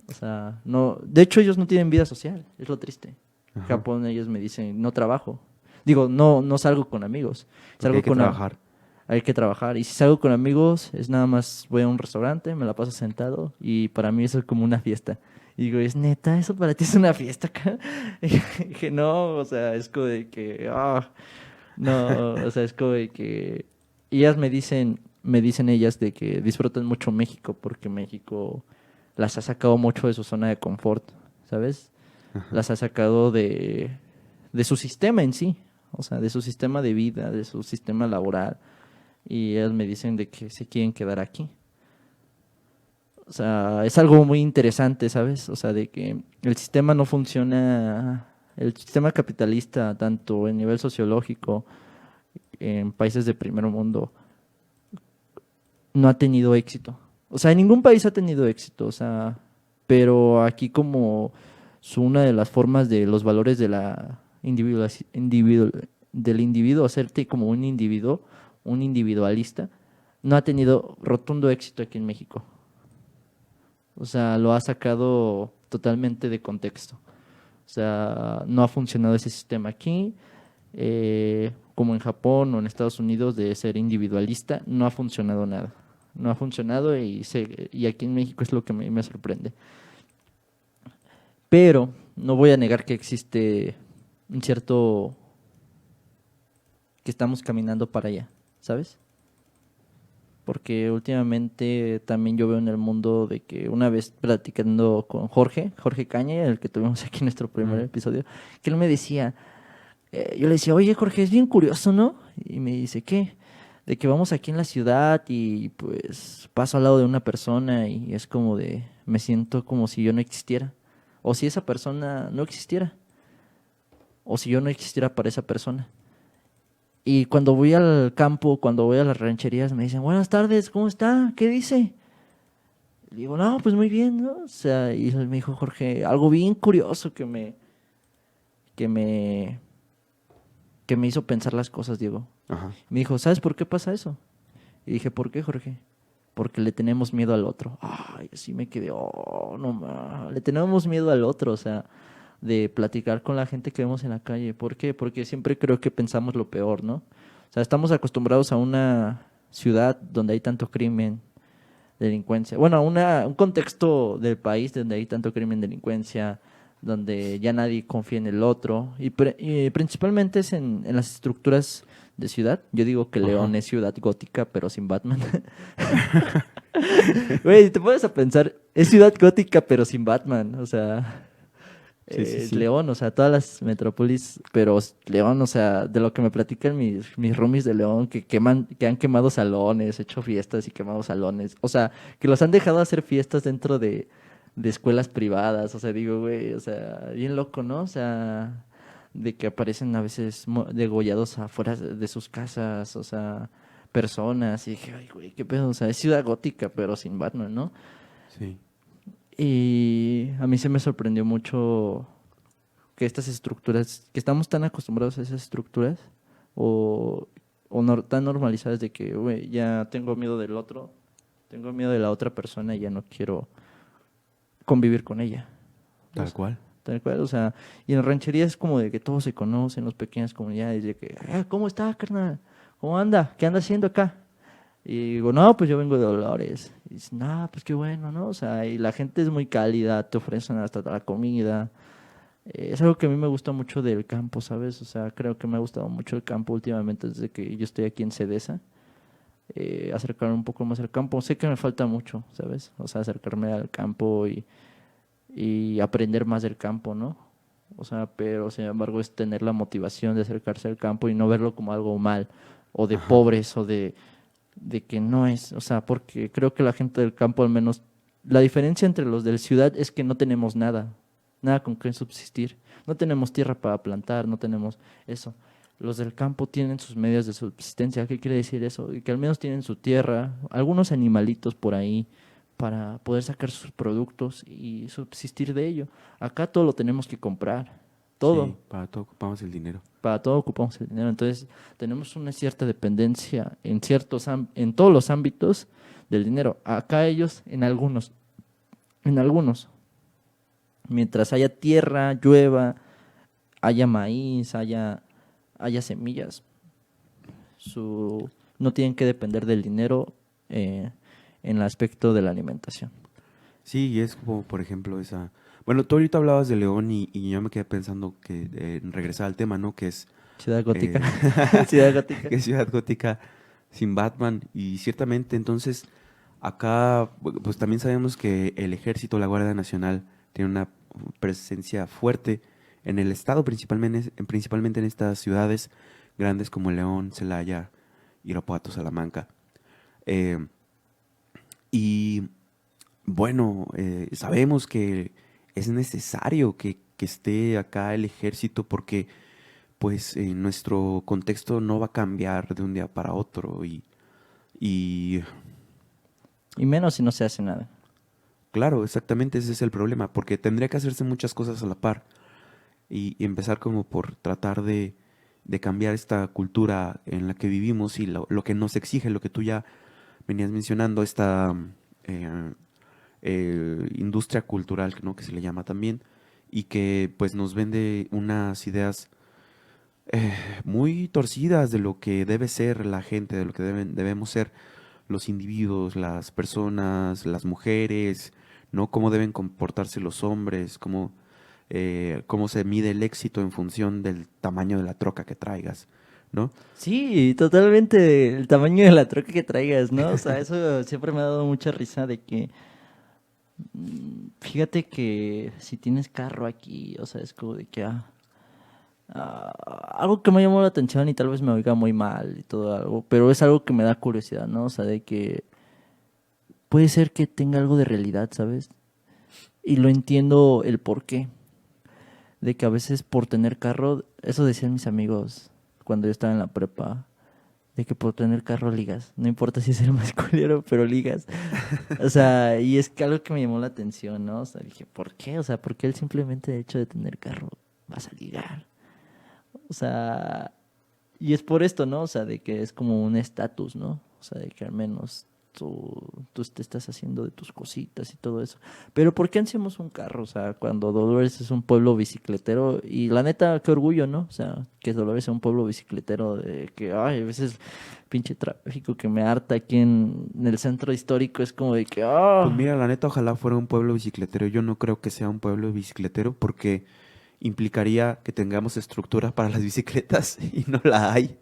O sea, no, de hecho ellos no tienen vida social, es lo triste. En Japón ellos me dicen, no trabajo. Digo, no salgo con amigos, salgo hay que con trabajar. hay que trabajar. Y si salgo con amigos, es nada más voy a un restaurante, me la paso sentado y para mí eso es como una fiesta. Y digo, ¿es neta? ¿Eso para ti es una fiesta acá? Y dije, no, o sea, es como de que, no, o sea, es como de que ellas me dicen ellas de que disfrutan mucho México porque México las ha sacado mucho de su zona de confort, ¿sabes? Las ha sacado de su sistema en sí, o sea, de su sistema de vida, de su sistema laboral. Y ellas me dicen de que se quieren quedar aquí. O sea, es algo muy interesante, ¿sabes? O sea, de que el sistema no funciona, el sistema capitalista, tanto en nivel sociológico, en países de primer mundo, no ha tenido éxito. O sea, en ningún país ha tenido éxito, o sea, pero aquí como una de las formas de los valores de la del individuo, hacerte como un individuo, un individualista, no ha tenido rotundo éxito aquí en México. O sea, lo ha sacado totalmente de contexto. O sea, no ha funcionado ese sistema aquí, como en Japón o en Estados Unidos, de ser individualista, no ha funcionado nada. No ha funcionado y aquí en México es lo que me sorprende. Pero no voy a negar que existe un cierto... que estamos caminando para allá, ¿sabes? Porque últimamente también yo veo en el mundo de que una vez platicando con Jorge Caña, el que tuvimos aquí en nuestro primer episodio, que él me decía, yo le decía, oye Jorge, es bien curioso, ¿no? Y me dice, ¿qué? De que vamos aquí en la ciudad y pues paso al lado de una persona y es como de, me siento como si yo no existiera. O si esa persona no existiera. O si yo no existiera para esa persona. Y cuando voy al campo, cuando voy a las rancherías, me dicen, buenas tardes, ¿cómo está? ¿Qué dice? Y digo, no, pues muy bien, ¿no? O sea, y él me dijo, Jorge, algo bien curioso que me hizo pensar las cosas, Diego. Ajá. Me dijo, ¿sabes por qué pasa eso? Y dije, ¿por qué, Jorge? Porque le tenemos miedo al otro. Ay, así me quedé, no más. Le tenemos miedo al otro, o sea, de platicar con la gente que vemos en la calle. ¿Por qué? Porque siempre creo que pensamos lo peor, ¿no? O sea, estamos acostumbrados a una ciudad donde hay tanto crimen, delincuencia. Bueno, un contexto del país donde hay tanto crimen, delincuencia, donde ya nadie confía en el otro. Y principalmente es en las estructuras de ciudad. Yo digo que León es ciudad gótica, pero sin Batman. Güey, te pones a pensar, es ciudad gótica, pero sin Batman. O sea... Sí. León, o sea, todas las metrópolis, pero León, o sea, de lo que me platican mis roomies de León, que han quemado salones, hecho fiestas y quemado salones, o sea, que los han dejado hacer fiestas dentro de escuelas privadas, o sea, digo, güey, o sea, bien loco, ¿no? O sea, de que aparecen a veces degollados afuera de sus casas, o sea, personas, y dije, ay, güey, qué pedo, o sea, es ciudad gótica, pero sin Batman, ¿no? Sí. Y a mí se me sorprendió mucho que estas estructuras, que estamos tan acostumbrados a esas estructuras tan normalizadas de que, güey, ya tengo miedo del otro, tengo miedo de la otra persona y ya no quiero convivir con ella. Tal cual. Tal cual, o sea, y en rancherías es como de que todos se conocen, las pequeñas comunidades, de que, ¿cómo está, carnal? ¿Cómo anda? ¿Qué anda haciendo acá? Y digo, no, pues yo vengo de Dolores. Y dice, no, pues qué bueno, ¿no? O sea, y la gente es muy cálida, te ofrecen hasta la comida. Es algo que a mí me gusta mucho del campo, ¿sabes? O sea, creo que me ha gustado mucho el campo últimamente desde que yo estoy aquí en Cedesa. Acercarme un poco más al campo. Sé que me falta mucho, ¿sabes? O sea, acercarme al campo y aprender más del campo, ¿no? O sea, pero sin embargo es tener la motivación de acercarse al campo y no verlo como algo mal, o de pobres, o de de que no es, o sea, porque creo que la gente del campo al menos, la diferencia entre los de la ciudad es que no tenemos nada, nada con que subsistir, no tenemos tierra para plantar, no tenemos eso. Los del campo tienen sus medios de subsistencia. ¿Qué quiere decir eso? Y que al menos tienen su tierra, algunos animalitos por ahí para poder sacar sus productos y subsistir de ello. Acá todo lo tenemos que comprar, todo. Sí, para todo ocupamos el dinero. Para todo ocupamos el dinero. Entonces tenemos una cierta dependencia en en todos los ámbitos del dinero. Acá ellos en algunos. Mientras haya tierra, llueva, haya maíz, haya semillas, no tienen que depender del dinero en el aspecto de la alimentación. Sí, y es como, por ejemplo, esa... Bueno, tú ahorita hablabas de León y yo me quedé pensando que regresar al tema, ¿no? Que es... Ciudad gótica. Ciudad gótica. que es Ciudad Gótica sin Batman. Y ciertamente, entonces, acá, pues también sabemos que el Ejército, la Guardia Nacional, tiene una presencia fuerte en el estado, principalmente en estas ciudades grandes como León, Celaya, Irapuato, Salamanca. Y bueno, sabemos que es necesario que esté acá el ejército porque pues nuestro contexto no va a cambiar de un día para otro y Y menos si no se hace nada. claro, exactamente ese es el problema, porque tendría que hacerse muchas cosas a la par y empezar como por tratar de cambiar esta cultura en la que vivimos y lo que nos exige, lo que tú ya venías mencionando, esta industria cultural, ¿no? Que se le llama también, y que pues nos vende unas ideas muy torcidas de lo que debe ser la gente, de lo que debemos ser los individuos, las personas, las mujeres, ¿no? Cómo deben comportarse los hombres, cómo se mide el éxito en función del tamaño de la troca que traigas, ¿no? Sí, totalmente el tamaño de la troca que traigas, ¿no? O sea, eso siempre me ha dado mucha risa de que, fíjate que si tienes carro aquí, o sea, es como de que, algo que me llamó la atención y tal vez me oiga muy mal y todo algo, pero es algo que me da curiosidad, ¿no? O sea, de que puede ser que tenga algo de realidad, ¿sabes? Y lo entiendo el por qué. De que a veces por tener carro, eso decían mis amigos cuando yo estaba en la prepa, de que por tener carro ligas, no importa si es el más culero, pero ligas. O sea, y es que algo que me llamó la atención, ¿no? O sea, dije, ¿por qué? O sea, ¿por qué el simplemente hecho de tener carro vas a ligar? O sea, y es por esto, ¿no? O sea, de que es como un estatus, ¿no? O sea, de que al menos tú te estás haciendo de tus cositas y todo eso. Pero ¿por qué hacemos un carro? O sea, cuando Dolores es un pueblo bicicletero, y la neta, qué orgullo, ¿no? O sea, que Dolores sea un pueblo bicicletero, de que, ay, a veces pinche tráfico que me harta aquí en el centro histórico, es como de que, Pues mira, la neta, ojalá fuera un pueblo bicicletero. Yo no creo que sea un pueblo bicicletero porque implicaría que tengamos estructura para las bicicletas y no la hay.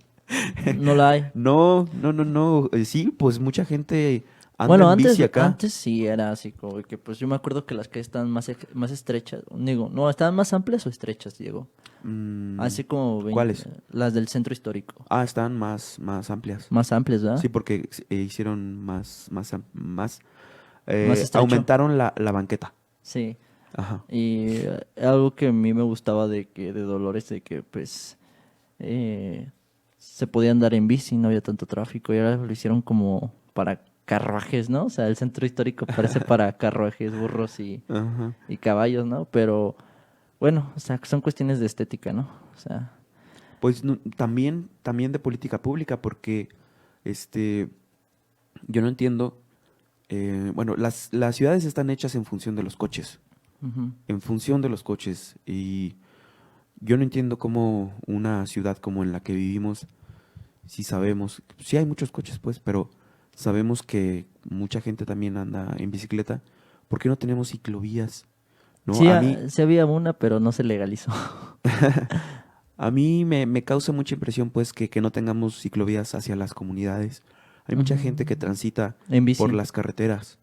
no la hay. No. Sí, pues mucha gente anda Bueno, en bici acá. antes sí era así, como que pues yo me acuerdo que las calles estaban más estrechas, digo, no, estaban más amplias o estrechas, Diego. Así como ¿Cuáles? las del centro histórico. Están más amplias. Más amplias, ¿verdad? Sí, porque hicieron más estrecho. aumentaron la banqueta. Sí. Ajá. Y algo que a mí me gustaba de Dolores, de que pues se podía andar en bici, no había tanto tráfico, y ahora lo hicieron como para carruajes, ¿no? O sea, el centro histórico parece para carruajes, burros Ajá. y caballos, ¿no? Pero bueno, o sea, son cuestiones de estética, ¿no? O sea, Pues también de política pública, porque yo no entiendo. Bueno, las ciudades están hechas en función de los coches. ujú. En función de los coches. Y yo no entiendo cómo una ciudad como en la que vivimos, si sabemos, sí hay muchos coches pues, pero sabemos que mucha gente también anda en bicicleta. ¿Por qué no tenemos ciclovías? ¿No? Sí, A mí, sí había una, pero no se legalizó. a mí me causa mucha impresión pues que no tengamos ciclovías hacia las comunidades. Hay mucha gente que transita En bici. por las carreteras,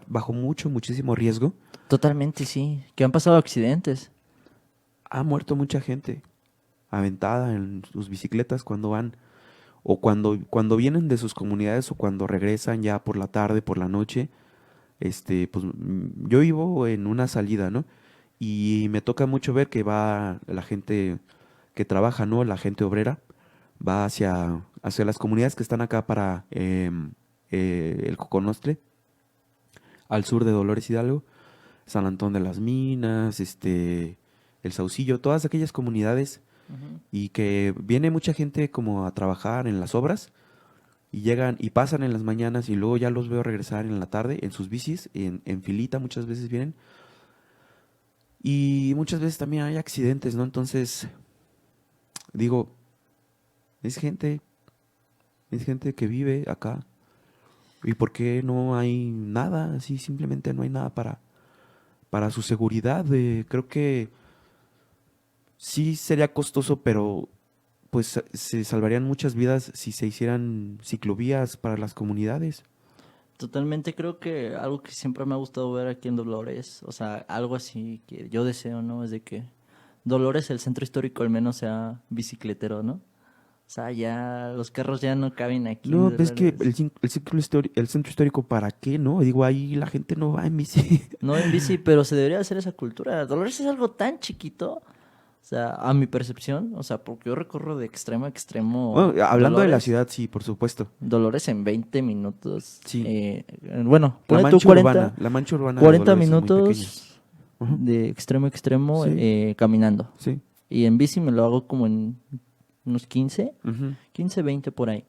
bajo muchísimo riesgo. Totalmente, sí. Que han pasado accidentes. Ha muerto mucha gente aventada en sus bicicletas cuando van o cuando vienen de sus comunidades o cuando regresan ya por la tarde, por la noche, pues yo vivo en una salida, ¿no? Y me toca mucho ver que va la gente que trabaja, ¿no? La gente obrera va hacia las comunidades que están acá para el Coconostle, al sur de Dolores Hidalgo, San Antón de las Minas, el Saucillo, todas aquellas comunidades, y que viene mucha gente como a trabajar en las obras y llegan y pasan en las mañanas y luego ya los veo regresar en la tarde en sus bicis, en filita muchas veces vienen, y muchas veces también hay accidentes, ¿no? Entonces, digo, es gente que vive acá, ¿y por qué no hay nada? Así simplemente no hay nada para su seguridad. Creo que sí sería costoso, pero pues se salvarían muchas vidas si se hicieran ciclovías para las comunidades. Totalmente, creo que algo que siempre me ha gustado ver aquí en Dolores, o sea, algo así que yo deseo, ¿no? Es de que Dolores, el centro histórico, al menos sea bicicletero, ¿no? O sea, ya los carros ya no caben aquí. No, en ves que Dolores. el centro histórico, ¿para qué, no? Digo, ahí la gente no va en bici. No en bici, pero se debería hacer esa cultura. Dolores es algo tan chiquito, o sea, a mi percepción, o sea, porque yo recorro de extremo a extremo. Bueno, hablando de la Dolores, ciudad, sí, por supuesto. Dolores en 20 minutos. Sí. Bueno, La ponle tú mancha 40, urbana, la mancha urbana de 40 Dolores es muy pequeña. minutos Ujú. de extremo a extremo Sí. caminando. Sí. Y en bici me lo hago como en unos 15, Ujú. 15, 20 por ahí.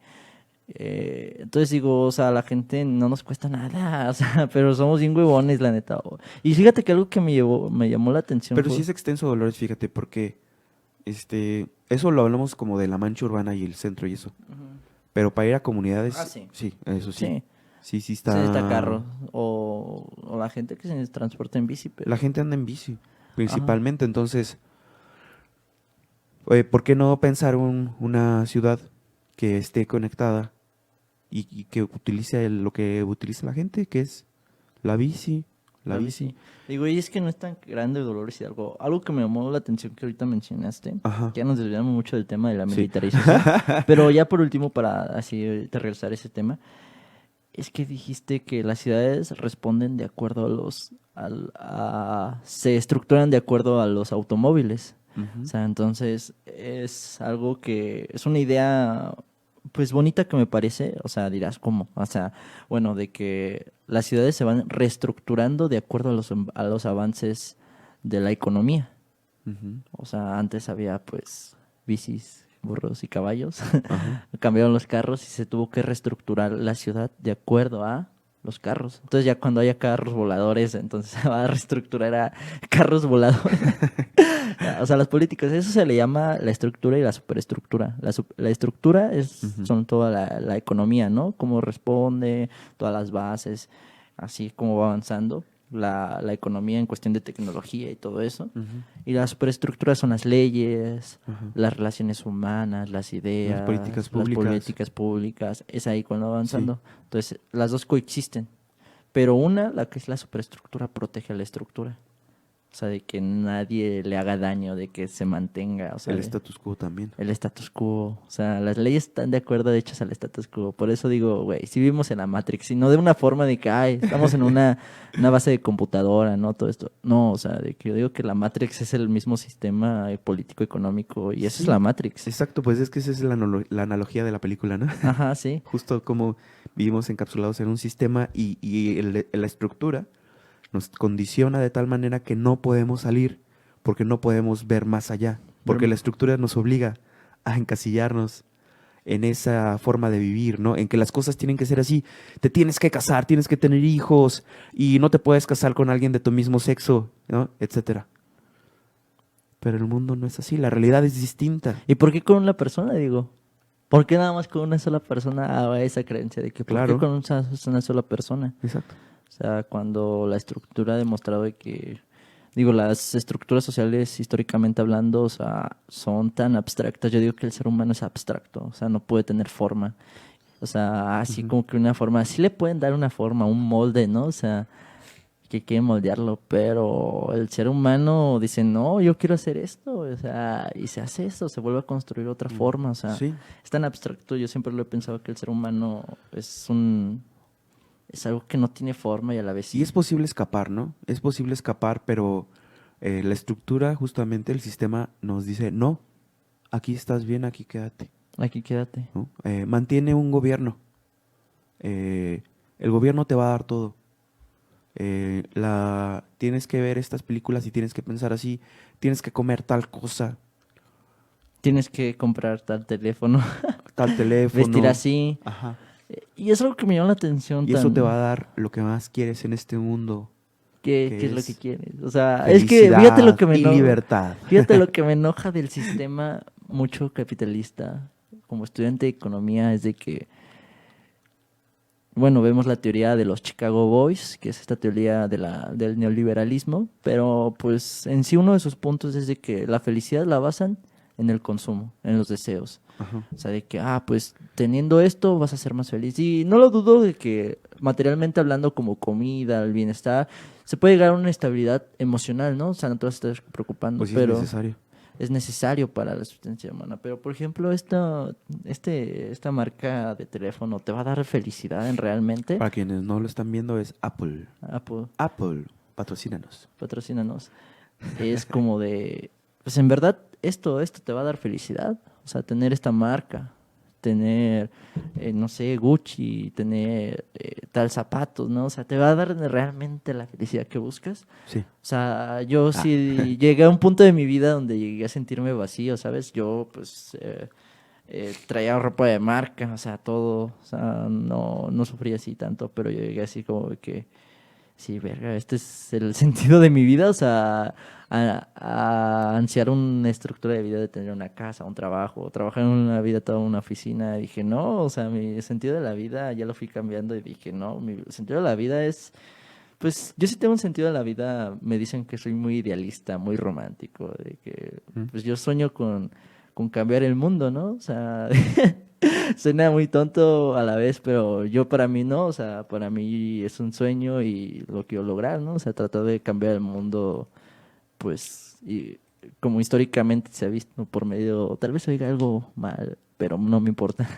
Entonces digo, o sea, a la gente no nos cuesta nada, o sea, pero somos bien huevones, la neta. Y fíjate que algo que me llamó la atención Pero fue- sí es extenso, Dolores, fíjate, porque eso lo hablamos como de la mancha urbana y el centro y eso. Pero para ir a comunidades, Ah, sí. eso sí. Sí, Sí se necesita carro. O la gente que se transporta en bici, pero... La gente anda en bici, principalmente. Entonces, ¿por qué no pensar una ciudad que esté conectada y que utilice lo que utiliza la gente, que es la bici? La bici. Digo, y es que no es tan grande Dolores Hidalgo. Algo que me llamó la atención que ahorita mencionaste, Ajá. que ya nos desviamos mucho del tema de la Sí. militarización, pero ya por último, para así ahorita regresar a ese tema, es que dijiste que las ciudades responden de acuerdo a se estructuran de acuerdo a los automóviles. Ujú. O sea, entonces es algo que es una idea pues bonita que me parece, o sea, dirás cómo, o sea, bueno, de que las ciudades se van reestructurando de acuerdo a los avances de la economía. Ujú. O sea, antes había pues bicis, burros y caballos. Ajá. Cambiaron los carros y se tuvo que reestructurar la ciudad de acuerdo a los carros. Entonces ya cuando haya carros voladores, entonces se va a reestructurar a carros voladores. O sea, las políticas, eso se le llama la estructura y la superestructura. La estructura son toda la economía, ¿no? Cómo responde, todas las bases, así como va avanzando la economía en cuestión de tecnología y todo eso. Ujú. Y la superestructura son las leyes, Ajá. las relaciones humanas, las ideas, políticas públicas. las políticas públicas. Es ahí cuando va avanzando. Entonces, las dos coexisten. Pero una, la que es la superestructura, protege a la estructura. O sea, de que nadie le haga daño, de que se mantenga. O sea, El status quo también. el status quo. O sea, las leyes están de acuerdo hechas al status quo. Por eso digo, güey, si vivimos en la Matrix, y no de una forma de que, ay, estamos en una base de computadora, ¿no? Todo esto. No, o sea, de que yo digo que la Matrix es el mismo sistema político, económico, y esa Sí. es la Matrix. Exacto, pues es que esa es la analogía de la película, ¿no? Ajá, sí. Justo como vivimos encapsulados en un sistema y la estructura nos condiciona de tal manera que no podemos salir porque no podemos ver más allá, porque Ver- la estructura nos obliga a encasillarnos en esa forma de vivir, ¿no? En que las cosas tienen que ser así, te tienes que casar, tienes que tener hijos y no te puedes casar con alguien de tu mismo sexo, ¿no? Etcétera. Pero el mundo no es así, la realidad es distinta. ¿Y por qué con una persona, digo? ¿Por qué nada más con una sola persona haga esa creencia de que por Claro. qué con una sola persona? Exacto. O sea, cuando la estructura ha demostrado de que, digo, las estructuras sociales históricamente hablando, o sea, son tan abstractas. Yo digo que el ser humano es abstracto, o sea, no puede tener forma. O sea, así como que una forma, sí le pueden dar una forma, un molde, ¿no? O sea, que quieren moldearlo, pero el ser humano dice, no, yo quiero hacer esto, o sea, y se hace esto, se vuelve a construir de otra forma, o sea, Sí. es tan abstracto, yo siempre lo he pensado que el ser humano es algo que no tiene forma y a la vez Y es posible escapar, ¿no? Es posible escapar, pero la estructura, justamente el sistema nos dice, no, aquí estás bien, aquí quédate, Aquí quédate. ¿no? Mantiene un gobierno. El gobierno te va a dar todo. Tienes que ver estas películas y tienes que pensar así, tienes que comer tal cosa, Tienes que comprar tal teléfono, tal teléfono. vestir así. Ajá. Y es algo que me llama la atención. Y eso te va a dar lo que más quieres en este mundo. ¿Qué que es lo es que quieres? O sea, es que Felicidad fíjate lo que me y enoja. libertad. Fíjate lo que me enoja del sistema mucho capitalista. Como estudiante de economía es de que, bueno, vemos la teoría de los Chicago Boys, que es esta teoría del neoliberalismo, pero pues en sí uno de sus puntos es de que la felicidad la basan en el consumo, en los deseos. Ajá. O sea, de que, pues teniendo esto vas a ser más feliz. Y no lo dudo de que materialmente hablando como comida, el bienestar, se puede llegar a una estabilidad emocional, ¿no? O sea, no te vas a estar preocupando, Pues sí pero es necesario. es necesario para la existencia humana. Pero, por ejemplo, esta marca de teléfono, ¿te va a dar felicidad realmente? Para quienes no lo están viendo es Apple. Apple, Apple, patrocínanos. patrocínanos. Es como de, pues en verdad, esto te va a dar felicidad. O sea, tener esta marca, tener, no sé, Gucci, tener tal zapatos, ¿no? O sea, ¿te va a dar realmente la felicidad que buscas? Sí. O sea, yo sí llegué a un punto de mi vida donde llegué a sentirme vacío, ¿sabes? Yo, pues, traía ropa de marca, o sea, todo, o sea, no sufría así tanto, pero yo llegué así como de que, sí, verga, este es el sentido de mi vida, o sea, a ansiar una estructura de vida de tener una casa, un trabajo, trabajar en una vida, toda una oficina. Y dije, no, o sea, mi sentido de la vida ya lo fui cambiando y dije, no, mi sentido de la vida es, pues, yo sí tengo un sentido de la vida, me dicen que soy muy idealista, muy romántico, de que, pues, yo sueño con cambiar el mundo, ¿no? O sea, suena muy tonto a la vez, pero yo para mí no, o sea, para mí es un sueño y lo quiero lograr, ¿no? O sea, tratar de cambiar el mundo, pues, y como históricamente se ha visto por medio, tal vez oiga algo mal, pero no me importa,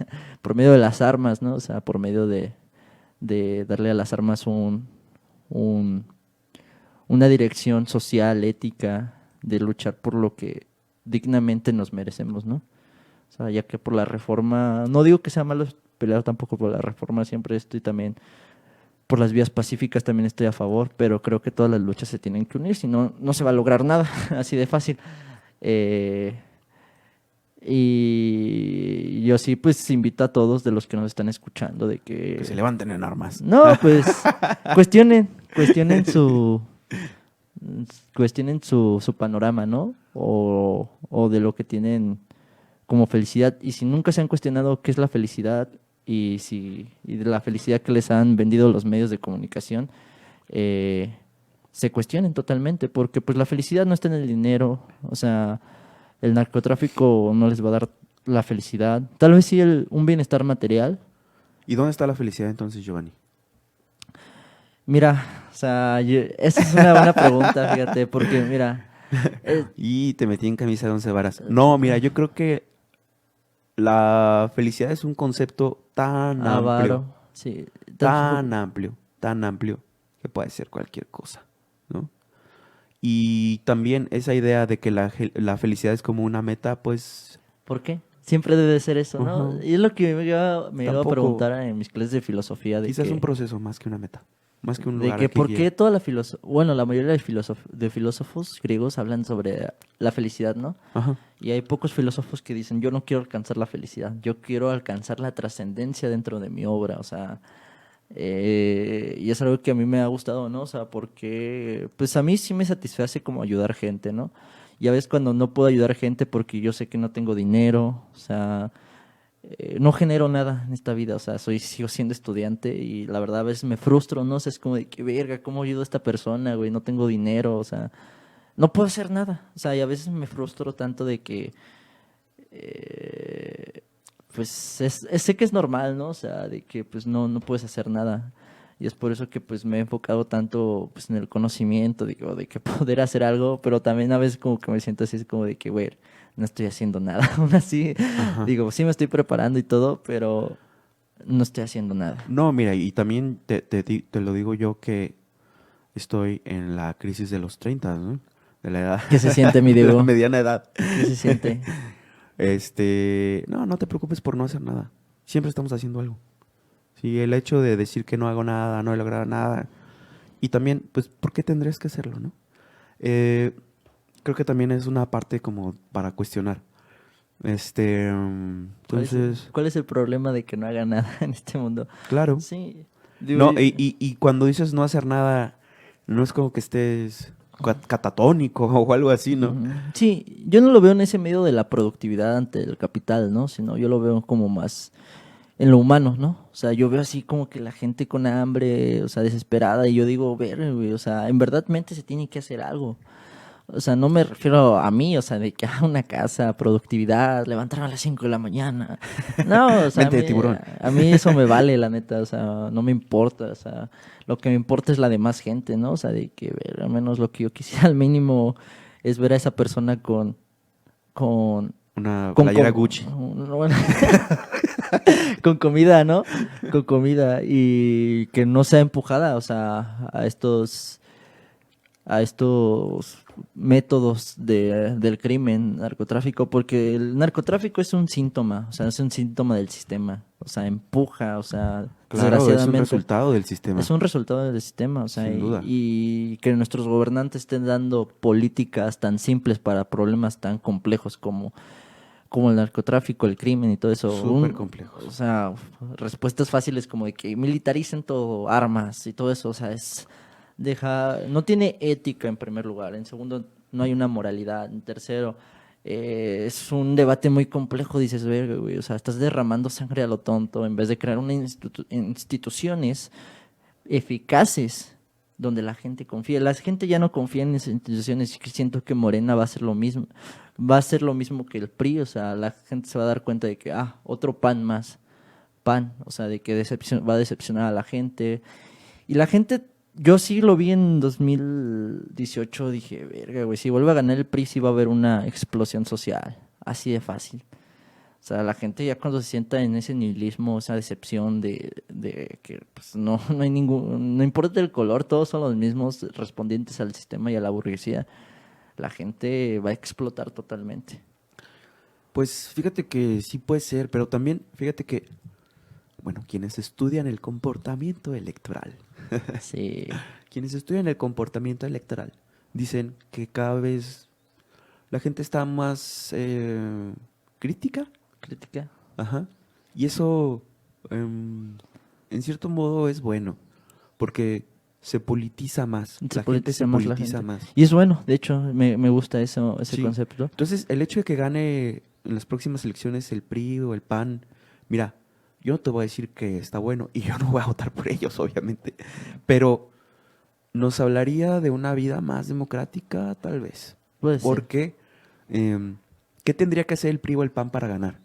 por medio de las armas, ¿no? O sea, por medio de darle a las armas una dirección social, ética, de luchar por lo que dignamente nos merecemos, ¿no? O sea, ya que por la reforma, no digo que sea malo pelear tampoco por la reforma, siempre estoy también, por las vías pacíficas también estoy a favor, pero creo que todas las luchas se tienen que unir, si no, no se va a lograr nada, así de fácil. Y yo sí, pues invito a todos de los que nos están escuchando de Que se levanten en armas. no, pues cuestionen su panorama, ¿no? O de lo que tienen como felicidad. Y si nunca se han cuestionado qué es la felicidad y de la felicidad que les han vendido los medios de comunicación, se cuestionen totalmente, porque pues la felicidad no está en el dinero, o sea, el narcotráfico no les va a dar la felicidad. Tal vez sí un bienestar material. ¿Y dónde está la felicidad entonces, Giovanni? Mira, o sea, esa es una buena pregunta, fíjate, porque mira, Y te metí en camisa de 11 varas. No, mira, yo creo que la felicidad es un concepto tan amplio, avaro, sí, tan amplio, que puede ser cualquier cosa, ¿no? Y también esa idea de que la felicidad es como una meta, pues ¿por qué? Siempre debe ser eso, ¿no? Ujú. Y es lo que me iba a Tampoco- preguntar en mis clases de filosofía, de quizás que, un proceso más que una meta, más que un de lugar que al que por ir. qué toda la filosofía, bueno, la mayoría de filósofos griegos hablan sobre la felicidad, ¿no? Ajá. Y hay pocos filósofos que dicen, yo no quiero alcanzar la felicidad, yo quiero alcanzar la trascendencia dentro de mi obra, o sea, y es algo que a mí me ha gustado, ¿no? O sea, porque, pues a mí sí me satisface como ayudar gente, ¿no? Y a veces cuando no puedo ayudar gente porque yo sé que no tengo dinero, o sea, no genero nada en esta vida, o sea, sigo siendo estudiante y la verdad a veces me frustro, ¿no? O sea, es como de que verga, ¿cómo ayudo a esta persona, güey? No tengo dinero, o sea, no puedo hacer nada, o sea, y a veces me frustro tanto de que, pues sé que es normal, ¿no? O sea, de que pues no puedes hacer nada. Y es por eso que pues me he enfocado tanto pues en el conocimiento, digo, de que poder hacer algo, pero también a veces como que me siento así, es como de que, güey, no estoy haciendo nada. Aún así, Ajá. digo, sí me estoy preparando y todo, pero no estoy haciendo nada. No, mira, y también te lo digo yo que estoy en la crisis de los 30, ¿no? De la edad. ¿Qué se siente, mi De la Diego? mediana edad. ¿Qué se siente? No te preocupes por no hacer nada. Siempre estamos haciendo algo. Sí, el hecho de decir que no hago nada, no he logrado nada. Y también, pues, ¿por qué tendrías que hacerlo, no? Creo que también es una parte como para cuestionar. Entonces, ¿Cuál es el problema de que no haga nada en este mundo? claro. Sí. No, y cuando dices no hacer nada, no es como que estés catatónico o algo así, ¿no? Ujú. Sí, yo no lo veo en ese medio de la productividad ante el capital, ¿no? Sino yo lo veo como más en lo humano, ¿no? O sea, yo veo así como que la gente con hambre, o sea, desesperada, y yo digo, ver, güey, o sea, en verdad mente se tiene que hacer algo. O sea, no me refiero a mí, o sea, de que una casa, productividad, levantarme a las 5 de la mañana. No, o sea, Mente de tiburón. a mí eso me vale, la neta, o sea, no me importa, o sea, lo que me importa es la demás gente, ¿no? O sea, de que ver, al menos lo que yo quisiera al mínimo es ver a esa persona con Una con playera com- Gucci. bueno, con comida, ¿no? Con comida y que no sea empujada, o sea, a estos métodos del crimen, narcotráfico, porque el narcotráfico es un síntoma, o sea, es un síntoma del sistema, o sea, empuja, o sea, Claro, es un desgraciadamente. resultado del sistema. Es un resultado del sistema, o sea, Sin duda. y que nuestros gobernantes estén dando políticas tan simples para problemas tan complejos como el narcotráfico, el crimen y todo eso. Súper complejos. O sea, respuestas fáciles como de que militaricen todo, armas y todo eso, o sea, no tiene ética en primer lugar, en segundo, no hay una moralidad, en tercero, es un debate muy complejo, dices, verga, güey, o sea, estás derramando sangre a lo tonto en vez de crear instituciones eficaces donde la gente confía. La gente ya no confía en esas instituciones y siento que Morena va a hacer lo mismo. Va a ser lo mismo que el PRI, o sea, la gente se va a dar cuenta de que, otro pan más, pan, o sea, de que va a decepcionar a la gente. Y la gente, yo sí lo vi en 2018, dije, verga, güey, si vuelve a ganar el PRI sí va a haber una explosión social, así de fácil. O sea, la gente ya cuando se sienta en ese nihilismo, esa decepción de que pues, no hay no importa el color, todos son los mismos respondientes al sistema y a la burguesía, la gente va a explotar totalmente. Pues fíjate que sí puede ser, pero también fíjate que, bueno, quienes estudian el comportamiento electoral, Sí, quienes estudian el comportamiento electoral, dicen que cada vez la gente está más crítica. crítica. Ajá. Y eso, en cierto modo, es bueno, porque se politiza más. La gente se más la politiza gente. más. Y es bueno, de hecho, me gusta ese Sí. concepto. Entonces, el hecho de que gane en las próximas elecciones el PRI o el PAN, mira, yo no te voy a decir que está bueno y yo no voy a votar por ellos, obviamente, pero nos hablaría de una vida más democrática, tal vez. Puede ser. Porque, ¿qué tendría que hacer el PRI o el PAN para ganar?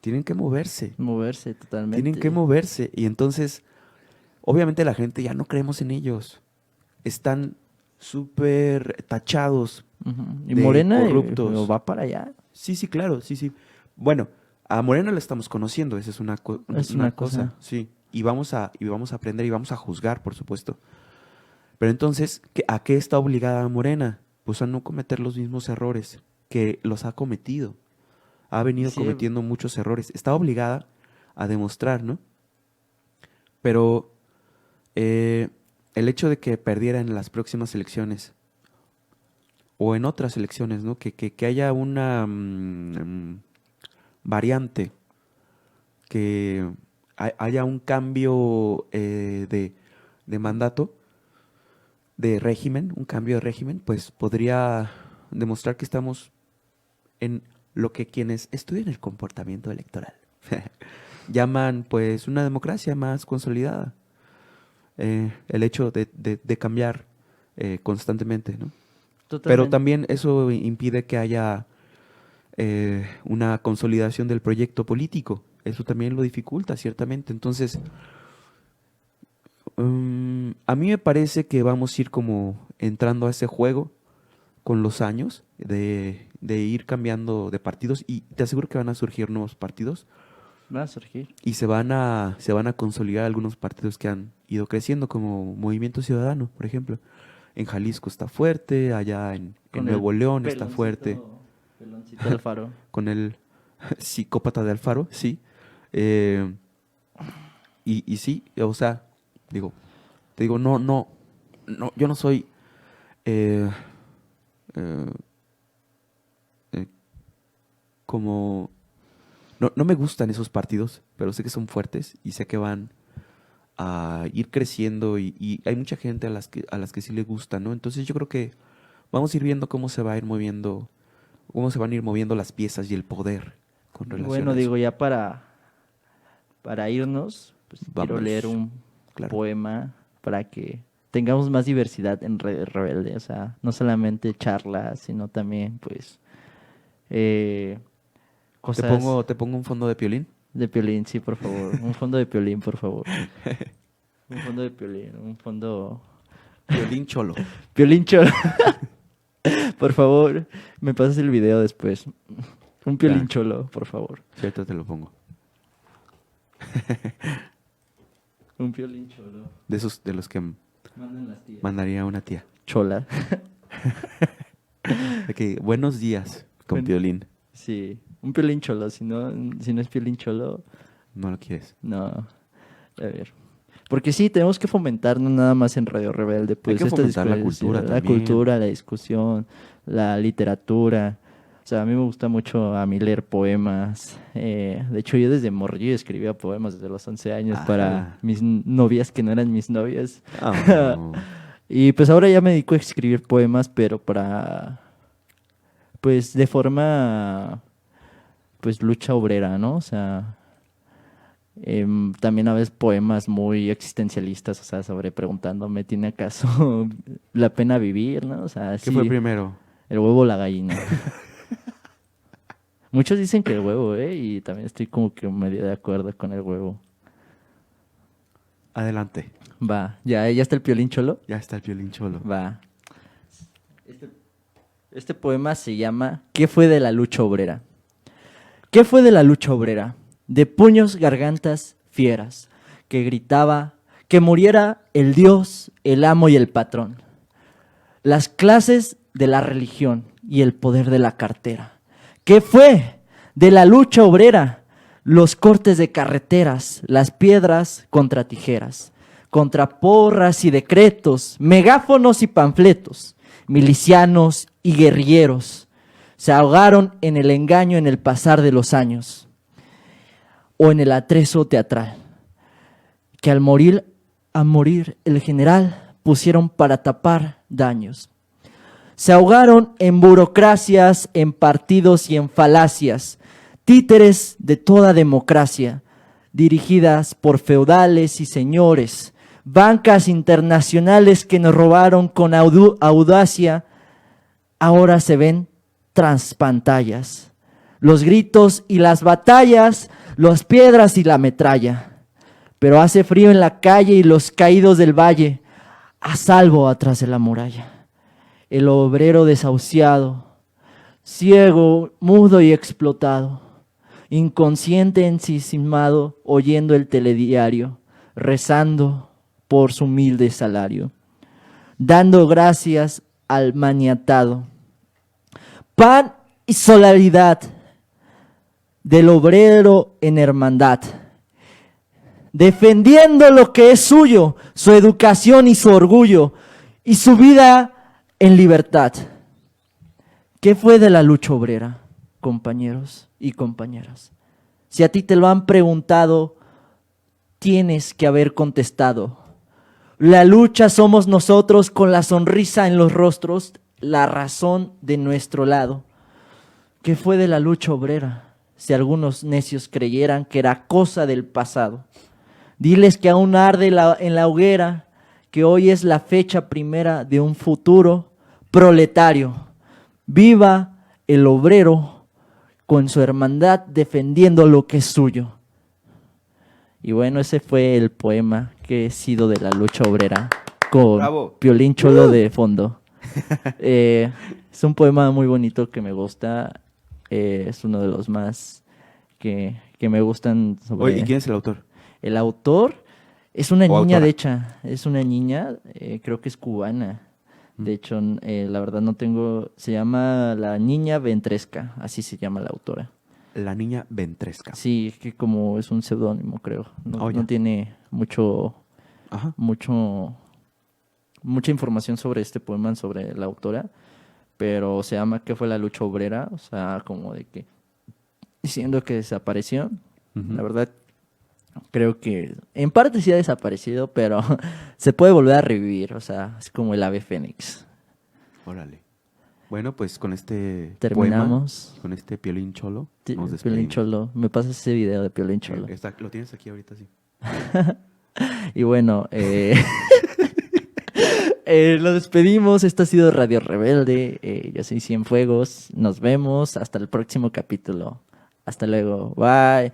Tienen que moverse. Moverse totalmente. Tienen que moverse. Y entonces, obviamente la gente ya no creemos en ellos. Están súper tachados. Ujú. Y de Morena corruptos. va para allá. Sí, sí, claro, sí, sí. Bueno, a Morena la estamos conociendo, esa es una, Es una cosa. Sí, y vamos a aprender y vamos a juzgar, por supuesto. Pero entonces, ¿a qué está obligada Morena? Pues a no cometer los mismos errores que los ha cometido. Ha venido Sí. cometiendo muchos errores. Está obligada a demostrar, ¿no? Pero el hecho de que perdiera en las próximas elecciones o en otras elecciones, ¿no? Que haya una variante, que haya un cambio de mandato, de régimen, un cambio de régimen, pues podría demostrar que estamos en lo que quienes estudian el comportamiento electoral llaman pues una democracia más consolidada. El hecho de cambiar constantemente, ¿no? Pero Totalmente. también eso impide que haya una consolidación del proyecto político. Eso también lo dificulta, ciertamente. Entonces, A mí me parece que vamos a ir como entrando a ese juego con los años de ir cambiando de partidos y te aseguro que van a surgir nuevos partidos Va a surgir. y se van a consolidar algunos partidos que han ido creciendo como Movimiento Ciudadano, por ejemplo. En Jalisco está fuerte, allá en Con Nuevo el León está fuerte, Peloncito Alfaro. con el psicópata de Alfaro, sí. Y sí, o sea, te digo, no, yo no soy como, no me gustan esos partidos, pero sé que son fuertes y sé que van a ir creciendo y hay mucha gente a las que sí le gusta, ¿no? Entonces yo creo que vamos a ir viendo cómo se va a ir moviendo, cómo se van a ir moviendo las piezas y el poder con relación Bueno, a eso. digo, ya para irnos, pues quiero Vamos, leer un claro. poema para que tengamos más diversidad en Rebelde. O sea, no solamente charlas, sino también, pues, cosas Te pongo un fondo de Piolín. de Piolín, sí, por favor. Un fondo de Piolín, por favor. Un fondo de Piolín, un fondo... Piolín Cholo. Piolín Cholo. Por favor, me pasas el video después. Un Piolín Ya. Cholo, por favor. Cierto, te lo pongo. Un Piolín Cholo. De esos de los que Manden las tías. mandaría una tía. Chola. De que, buenos días con Bueno. Piolín. Sí, un Piolín Cholo. Si no es Piolín Cholo, No lo quieres. no. A ver. Porque sí, tenemos que fomentar no nada más en Radio Rebelde. Pues, que esta fomentar la discusión, cultura la también. cultura, la discusión, la literatura. O sea, a mí me gusta mucho a mí leer poemas. De hecho, yo desde morrillo escribía poemas desde los 11 años Ah. para mis novias que no eran mis novias. Ah, Y pues ahora ya me dedico a escribir poemas, pero para, pues de forma, pues lucha obrera, ¿no? O sea, también a veces poemas muy existencialistas, o sea, sobre preguntándome, ¿tiene acaso la pena vivir, no? O sea, ¿Qué sí, fue primero? el huevo o la gallina. Muchos dicen que el huevo, y también estoy como que medio de acuerdo con el huevo. Adelante. Va, ya está el Piolín Cholo. Ya está el Piolín Cholo. Va. Este poema se llama ¿Qué fue de la lucha obrera? ¿Qué fue de la lucha obrera? De puños, gargantas, fieras, que gritaba que muriera el Dios, el amo y el patrón. Las clases de la religión y el poder de la cartera. ¿Qué fue de la lucha obrera? Los cortes de carreteras, las piedras contra tijeras, contra porras y decretos, megáfonos y panfletos, milicianos y guerrilleros, se ahogaron en el engaño en el pasar de los años, o en el atrezo teatral, que al morir el general pusieron para tapar daños. Se ahogaron en burocracias, en partidos y en falacias, títeres de toda democracia, dirigidas por feudales y señores, bancas internacionales que nos robaron con audacia, ahora se ven tras pantallas. Los gritos y las batallas, las piedras y la metralla. Pero hace frío en la calle y los caídos del valle, a salvo atrás de la muralla. El obrero desahuciado, ciego, mudo y explotado, inconsciente, ensimismado, oyendo el telediario, rezando por su humilde salario, dando gracias al maniatado. Pan y solidaridad del obrero en hermandad, defendiendo lo que es suyo, su educación y su orgullo, y su vida en libertad. ¿Qué fue de la lucha obrera, compañeros y compañeras? Si a ti te lo han preguntado, tienes que haber contestado. La lucha somos nosotros con la sonrisa en los rostros, la razón de nuestro lado. ¿Qué fue de la lucha obrera? Si algunos necios creyeran que era cosa del pasado. Diles que aún arde en la hoguera, que hoy es la fecha primera de un futuro proletario. Viva el obrero con su hermandad defendiendo lo que es suyo. Y bueno, ese fue el poema que he sido de la lucha obrera con Bravo. Piolín Cholo de fondo. Es un poema muy bonito que me gusta. Es uno de los más que me gustan sobre... Oye, ¿y quién es el autor? El autor es una ¿O niña, autora? de hecho. Es una niña, creo que es cubana. De hecho, la verdad no tengo... Se llama La Niña Ventresca, así se llama la autora. La niña ventresca. Sí, es que como es un seudónimo, creo. No, Oh, ya. no tiene Ajá. mucha información sobre este poema, sobre la autora, pero se llama ¿Qué fue la lucha obrera? O sea, como de que diciendo que desapareció. Ujú. La verdad, creo que en parte sí ha desaparecido, pero se puede volver a revivir. O sea, es como el ave fénix. Órale. Bueno, pues con este Terminamos. poema, con este Piolín Cholo, nos Piolín despedimos. Cholo. Me pasas ese video de Piolín Cholo. Lo tienes aquí ahorita, sí. Y bueno, nos despedimos. Esto ha sido Radio Rebelde. Yo soy Cienfuegos. Nos vemos hasta el próximo capítulo. Hasta luego. Bye.